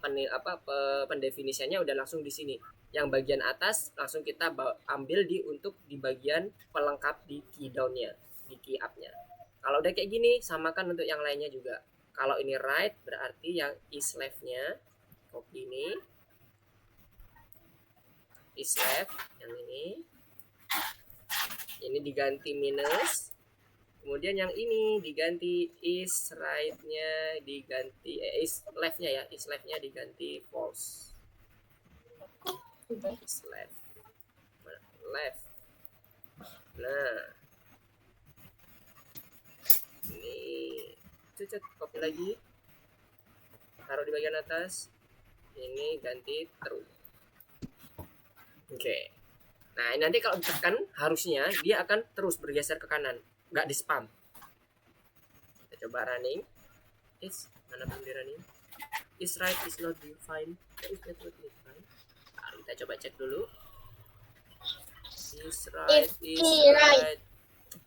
pendefinisiannya udah langsung di sini. Yang bagian atas langsung kita ambil untuk di bagian pelengkap di key down-nya, di key up-nya. Kalau udah kayak gini, samakan untuk yang lainnya juga. Kalau ini right, berarti yang is left-nya copy ini. Is left, yang ini diganti minus. Kemudian yang ini diganti is right-nya diganti is left-nya ya, is left-nya diganti false. Is left. Nah, ini copy lagi, taruh di bagian atas, ini ganti true. Oke. Nah, nanti kalau ditekan harusnya dia akan terus bergeser ke kanan, nggak di spam. Kita coba running. Mana belum di running? Is right is not defined. Is not defined. Nah, kita coba cek dulu. Is right is right.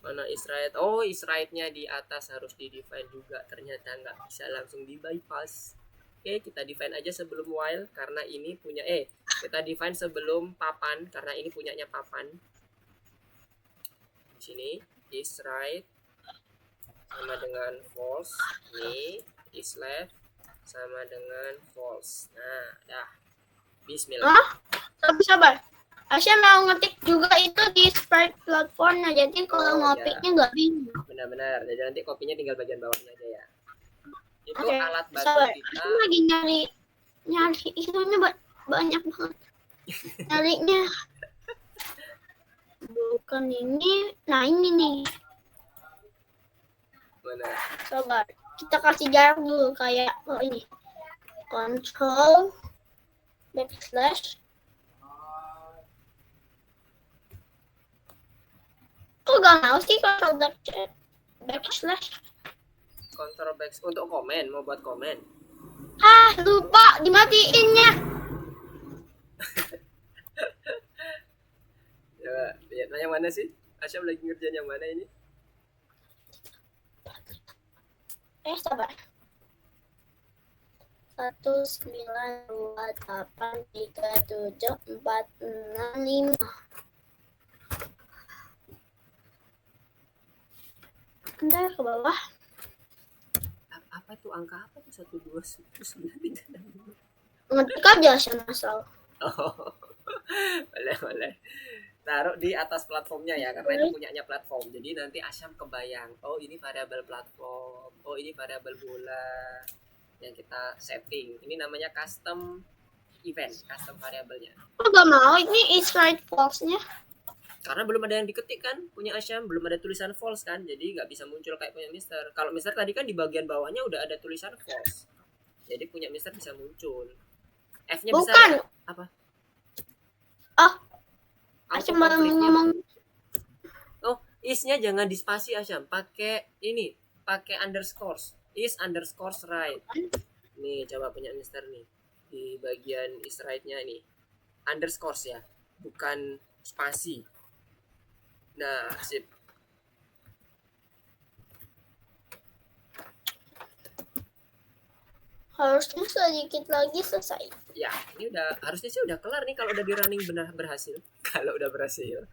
Mana is right? Oh, is right-nya di atas harus di define juga. Ternyata nggak bisa langsung di bypass. Oke, kita define aja sebelum while karena ini punya kita define sebelum papan karena ini punyanya papan. Di sini is right sama dengan false. Ini is left sama dengan false. Nah, dah. Bismillah. Sabar. Asya mau ngetik juga itu di Sprite platformnya, jadi kalau ngopinya nggak bingung. Benar-benar, jadi nanti kopinya tinggal bagian bawahnya aja ya. Itu Oke, alat bantu kita. Aku lagi nyari isunya banyak banget. Nyarinya bukan ini, nah ini nih. Mana? Sabar, kita kasih jarak dulu kayak ini. Control backslash. Kok gak mau sih control backslash? Control backslash untuk komen, mau buat komen. Lupa dimatiin ya. Coba lihat yang mana sih? Asyam lagi ngerjain yang mana ini? Sabar. 192837465. Bentar ke bawah. Apa tuh angka apa tuh 12936? Ngetik aja asal. Oh, boleh. Taruh di atas platformnya ya karena itu punyanya platform. Jadi nanti Asyam kebayang, oh ini variabel platform, oh ini variabel bola yang kita setting. Ini namanya custom event, custom variabelnya. Kok gak mau ini is right false-nya? Karena belum ada yang diketik kan, punya Asyam belum ada tulisan false kan, jadi nggak bisa muncul kayak punya Mister. Kalau Mister tadi kan di bagian bawahnya udah ada tulisan false, jadi punya Mister bisa muncul. F-nya bisa apa? Asyam baru ngomong. Oh, is-nya jangan di spasi Asyam, pakai underscore, is underscore right. Nih coba punya Mister nih di bagian is right-nya ini underscore ya, bukan spasi. Nah, sip. Harusnya sedikit lagi selesai. Ya, ini harusnya sih udah kelar nih kalau udah di running benar berhasil. Kalau udah berhasil.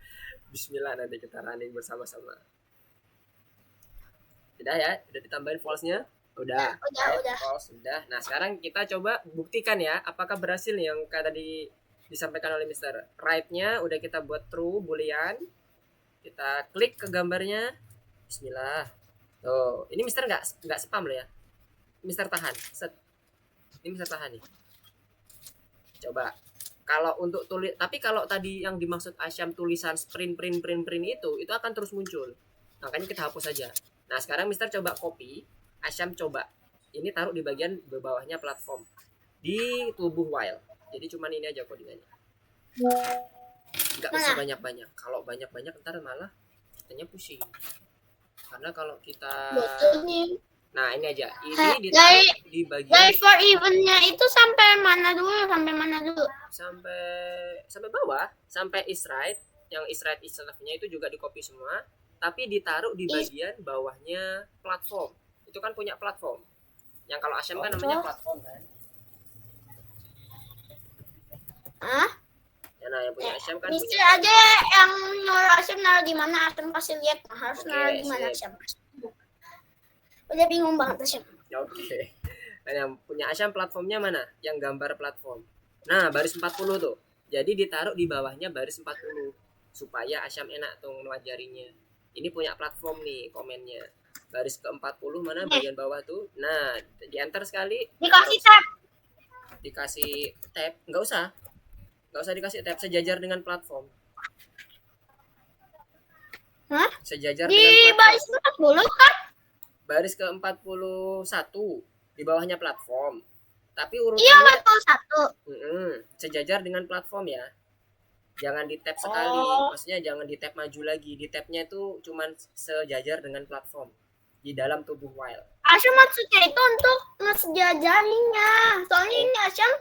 Bismillah nanti kita running bersama-sama. Udah ya, udah ditambahin false-nya? Udah. False, udah. Nah, sekarang kita coba buktikan ya apakah berhasil nih yang kayak tadi disampaikan oleh Mister. Right-nya udah kita buat true boolean. Kita klik ke gambarnya. Bismillah. Tuh, ini Mister nggak spam loh ya. Mister tahan. Set. Ini Mister tahan nih. Coba. Kalau untuk tapi kalau tadi yang dimaksud Asyam tulisan print itu akan terus muncul. Makanya kita hapus saja. Nah, sekarang Mister coba copy. Asyam coba. Ini taruh di bagian bawahnya platform. Di tubuh while. Jadi cuman ini aja codingannya. Nggak usah banyak-banyak. Kalau banyak-banyak ntar malah kitanya pusing. Karena kalau kita nah ini aja. Ini ditaruh di bagian dari for even-nya itu sampai mana dulu? Sampai bawah, sampai is right. Yang is right is left-nya itu juga di copy semua, tapi ditaruh di bagian bawahnya platform. Itu kan punya platform. Yang kalau Asyam kan namanya platform kan. Hah? Ya, nah, yang punya Asyam kan Mister punya. aja yang naruh Asyam naruh di mana? Asyam kasih lihat. Harus Oke, naruh di mana sip. Asyam? Udah bingung banget Asyam. Oke. Nah, yang punya Asyam platformnya mana? Yang gambar platform. Nah, baris 40 tuh. Jadi ditaruh di bawahnya baris 40 supaya Asyam enak tuh ngelajarinya. Ini punya platform nih komennya. Baris ke-40 mana bagian bawah tuh. Nah, di enter sekali. Dikasih tab. Dikasih tab, nggak usah dikasih tab, sejajar dengan platform. Hah? Sejajar Di dengan baris platform. 40 kan? Baris ke-41 di bawahnya platform. Tapi Iya, urutannya 41. sejajar dengan platform ya. Jangan di tab sekali, maksudnya jangan di tab maju lagi. Di tabnya itu cuman sejajar dengan platform di dalam tubuh while. Asyam maksudnya itu untuk ngesejajarinya. Soalnya ini Asyam.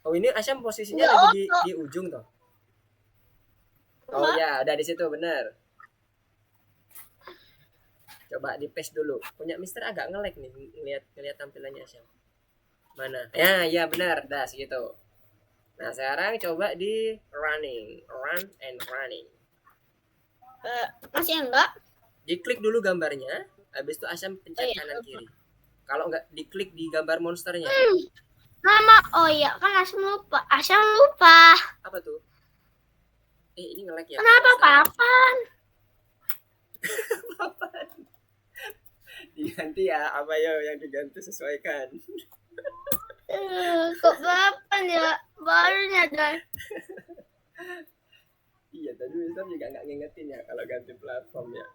Oh, ini Asyam posisinya Nggak lagi auto. di ujung toh. Oh ya, udah di situ bener. Coba di paste dulu. Punya Mister agak nge-lag nih ngelihat tampilannya Asyam. Mana? Ya, iya benar. Dah segitu. Nah, sekarang coba di run and running. Masih enggak? Diklik dulu gambarnya, habis itu Asyam pencet kanan kiri. Kalau enggak diklik di gambar monsternya. Mama, oh iya kan Asyam lupa. Asyam lupa. Apa tuh? Ini nge-lag ya. Kenapa papan? Papan. Diganti ya, apa ya yang diganti sesuaikan. Kok papan ya? Baru nyadar. Iya, tadi Mister juga nggak ngingetin ya kalau ganti platform ya.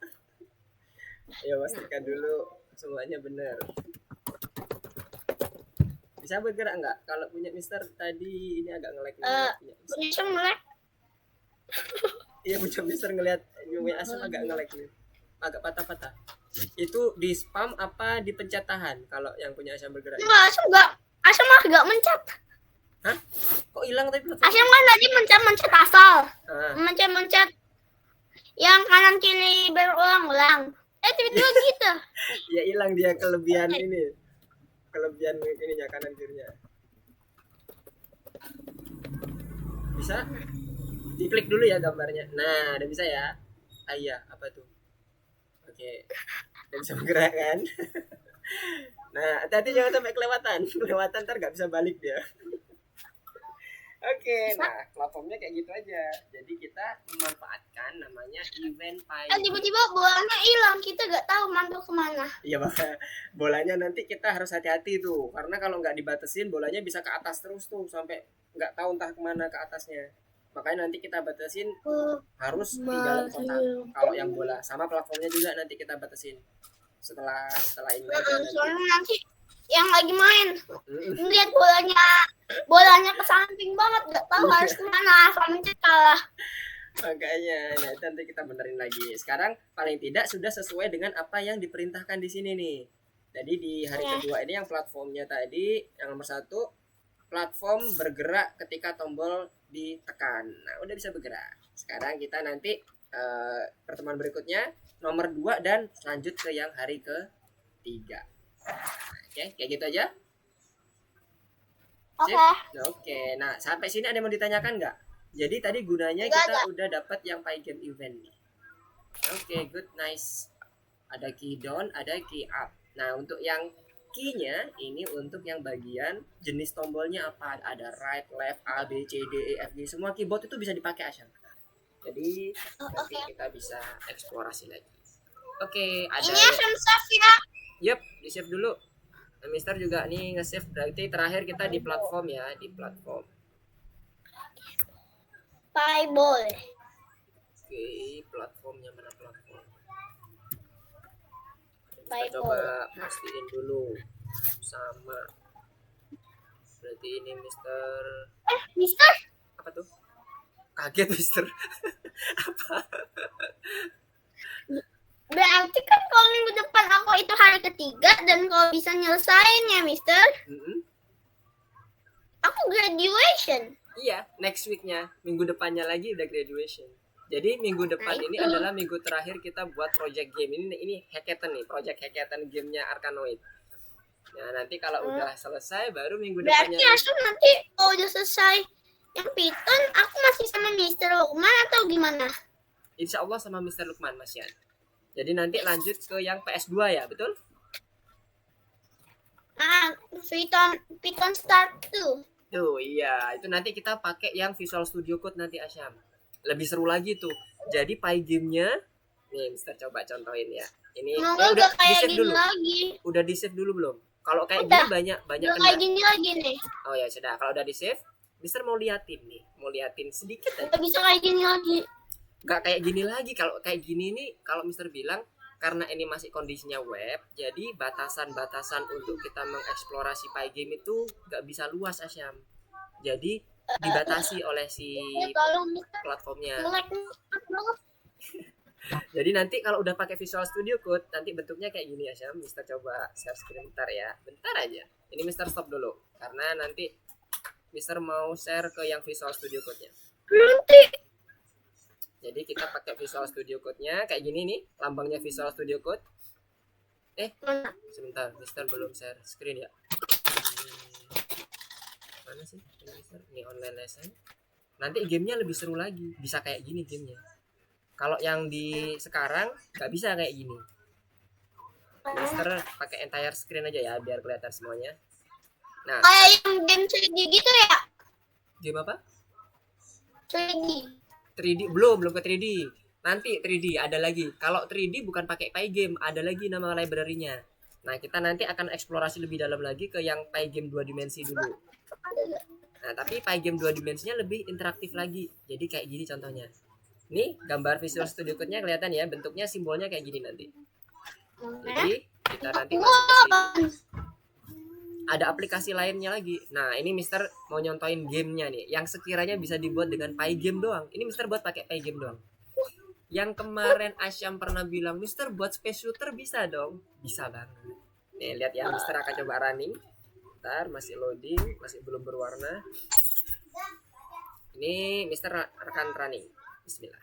Ayo pastikan dulu semuanya benar. Bisa bergerak nggak? Kalau punya Mister tadi ini agak nge-lag nih. Punya Asyam nge-lag. Iya, punya Mister ngelihat punya Asyam agak nge-lag nih. Agak patah-patah. Itu di spam apa dipencet tahan kalau yang punya Asyam bergerak? Enggak, Asyam enggak. Asyam mah enggak mencet. Hah? Kok hilang tapi platform? Asyam kan tadi mencet asal. Ah. Mencet yang kanan kiri berulang-ulang. Tiba-tiba gitu. Ya hilang dia kelebihan ini. Kelebihan ininya kanan kirinya. Bisa? Diklik dulu ya gambarnya. Nah, udah bisa ya. Ah iya, apa tuh? Oke. Udah bisa bergerak kan? Nah, hati-hati jangan sampai kelewatan. Kelewatan ntar gak bisa balik dia. Oke, nah platformnya kayak gitu aja. Jadi kita memanfaatkan namanya event pilot. Tiba-tiba bolanya hilang, kita gak tahu mantul kemana. Iya, makanya bolanya nanti kita harus hati-hati tuh, karena kalau nggak dibatasin bolanya bisa ke atas terus tuh sampai nggak tahu entah kemana ke atasnya. Makanya nanti kita batasin harus di dalam kotak. Kalau yang bola sama platformnya juga nanti kita batasin setelah ini. Soalnya nanti yang lagi main lihat bolanya ke samping banget, nggak tahu harus kemana, asal mencet kalah. Makanya nah, nanti kita benerin lagi. Sekarang paling tidak sudah sesuai dengan apa yang diperintahkan di sini nih. Jadi di hari kedua ini yang platformnya tadi yang nomor 1, platform bergerak ketika tombol ditekan. Nah, udah bisa bergerak. Sekarang kita nanti pertemuan berikutnya nomor 2 dan lanjut ke yang hari ketiga. Oke, kayak gitu aja. Oke. Nah, sampai sini ada yang mau ditanyakan nggak? Jadi tadi gunanya kita udah dapat yang Pygame event nih. Oke, good, nice. Ada key down, ada key up. Nah, untuk yang key-nya ini untuk yang bagian jenis tombolnya apa? Ada right, left, A, B, C, D, E, F, G. Semua keyboard itu bisa dipakai Asyam. Jadi nanti kita bisa eksplorasi lagi. Oke, ada. Ini Asyam save ya. Yup, di-save dulu. Nah, Mister juga nih nge-save, berarti terakhir kita di platform ya, di platform. Fireball. Oke, platformnya mana platform? Kita coba pastiin dulu sama. Berarti ini Mister. Mister? Apa tuh? Kaget Mister. Apa? Berarti kan kalau minggu depan aku itu hari ketiga dan kalau bisa nyelesain ya Mister, aku graduation. Iya, next weeknya, minggu depannya lagi udah graduation. Jadi minggu depan ini adalah minggu terakhir kita buat project game. Ini hackathon nih, project hackathon gamenya Arkanoid. Nah, nanti kalau udah selesai baru minggu Berarti depannya. Asyam nanti kalau udah selesai yang Python, aku masih sama Mister Lukman atau gimana? Insya Allah sama Mr. Lukman Mas Yan. Jadi nanti lanjut ke yang PS2 ya, betul? Python Start tuh. Tuh, iya. Itu nanti kita pakai yang Visual Studio Code nanti Asyam. Lebih seru lagi tuh. Jadi Pygame-nya nih, Mister coba contohin ya. Ini udah kayak di-save gini dulu. lagi. Udah di-save dulu belum? Kalau kayak Udah. gini banyak Udah kayak gini lagi nih. Oh ya, sudah. Kalau udah di-save, Mister mau liatin nih. Mau liatin sedikit aja. Udah bisa kayak gini lagi. Nggak kayak gini lagi. Kalau kayak gini nih, kalau Mister bilang karena ini masih kondisinya web, jadi batasan-batasan untuk kita mengeksplorasi Pygame itu nggak bisa luas Asyam. Jadi dibatasi oleh si platformnya. Jadi nanti kalau udah pakai Visual Studio Code, nanti bentuknya kayak gini Asyam. Mister coba share screen bentar ya. Bentar aja. Ini Mister stop dulu karena nanti Mister mau share ke yang Visual Studio Code-nya. Nanti. Jadi kita pakai Visual Studio Code-nya kayak gini nih, lambangnya Visual Studio Code. Sebentar, Mister belum share screen ya. Mana sih ini Mister? Ini online lesson. Nanti gamenya lebih seru lagi, bisa kayak gini gamenya. Kalau yang di sekarang nggak bisa kayak gini. Mister pakai entire screen aja ya biar kelihatan semuanya. Nah, kayak yang game 3D gitu ya? Game apa? 3D. 3D belum ke 3D. Nanti 3D ada lagi. Kalau 3D bukan pakai Pygame, ada lagi nama library-nya. Nah, kita nanti akan eksplorasi lebih dalam lagi ke yang Pygame 2 dimensi dulu. Nah, tapi Pygame 2 dimensinya lebih interaktif lagi. Jadi kayak gini contohnya. Nih, gambar Visual Studio Code-nya kelihatan ya, bentuknya simbolnya kayak gini nanti. Jadi, kita nanti masuk ke sini. Ada aplikasi lainnya lagi. Nah, ini Mister mau nyontoin gamenya nih, yang sekiranya bisa dibuat dengan Pygame doang. Ini Mister buat pakai Pygame doang. Yang kemarin Asyam pernah bilang, Mister buat space shooter bisa dong. Bisa banget. Nih, lihat ya, Mister akan coba running. Ntar masih loading, masih belum berwarna. Ini Mister akan running. Bismillah.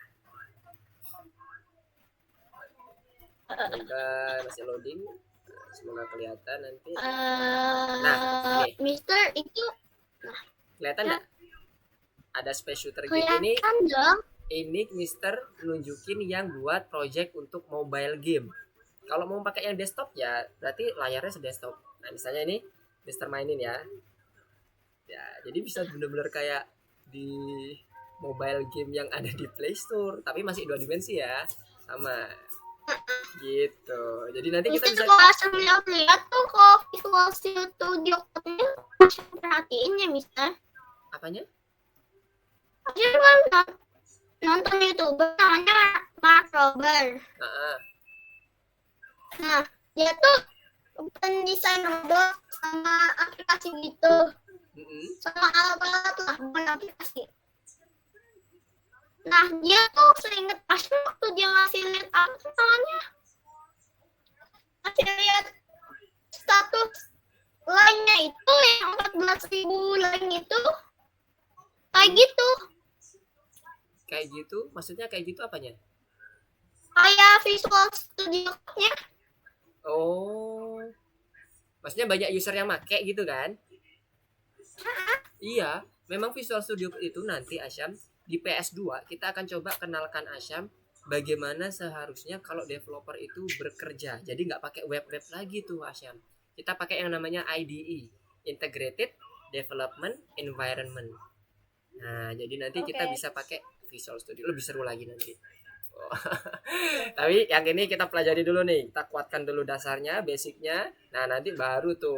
Semoga masih loading. Semoga kelihatan nanti. Nah, ini. Mister itu kelihatan nggak? Ada space shooter game kelihatan ini. dong. Ini Mister nunjukin yang buat project untuk mobile game. Kalau mau pakai yang desktop ya berarti layarnya sedesktop. Nah, misalnya ini Mister mainin ya. Ya, jadi bisa bener-bener kayak di mobile game yang ada di Play Store, tapi masih 2 dimensi ya. Sama. Gitu. Jadi nanti kita bisa kalau lihat tuh kok Visual Studio Code-nya perhatiin ya Mister. Apanya? Aku kan nonton YouTuber namanya Mark Robert. Nah, dia tuh pendesain robot sama aplikasi gitu. Sama alat-alat lah, bukan aplikasi. Nah, dia tuh seinget Asyam waktu dia ngasih lihat apa namanya? Ngasih lihat status line-nya itu yang 14.000 line itu kayak gitu. Kayak gitu? Maksudnya kayak gitu apanya? Kayak Visual Studio-nya. Oh. Maksudnya banyak user yang make gitu kan? Iya, memang Visual Studio itu nanti Asyam di PS2 kita akan coba kenalkan Asyam bagaimana seharusnya kalau developer itu bekerja. Jadi nggak pakai web-web lagi tuh Asyam. Kita pakai yang namanya IDE, Integrated Development Environment. Nah, jadi nanti kita bisa pakai Visual Studio, lebih seru lagi nanti. Oh. Tapi yang ini kita pelajari dulu nih, kita kuatkan dulu dasarnya, basicnya. Nah, nanti baru tuh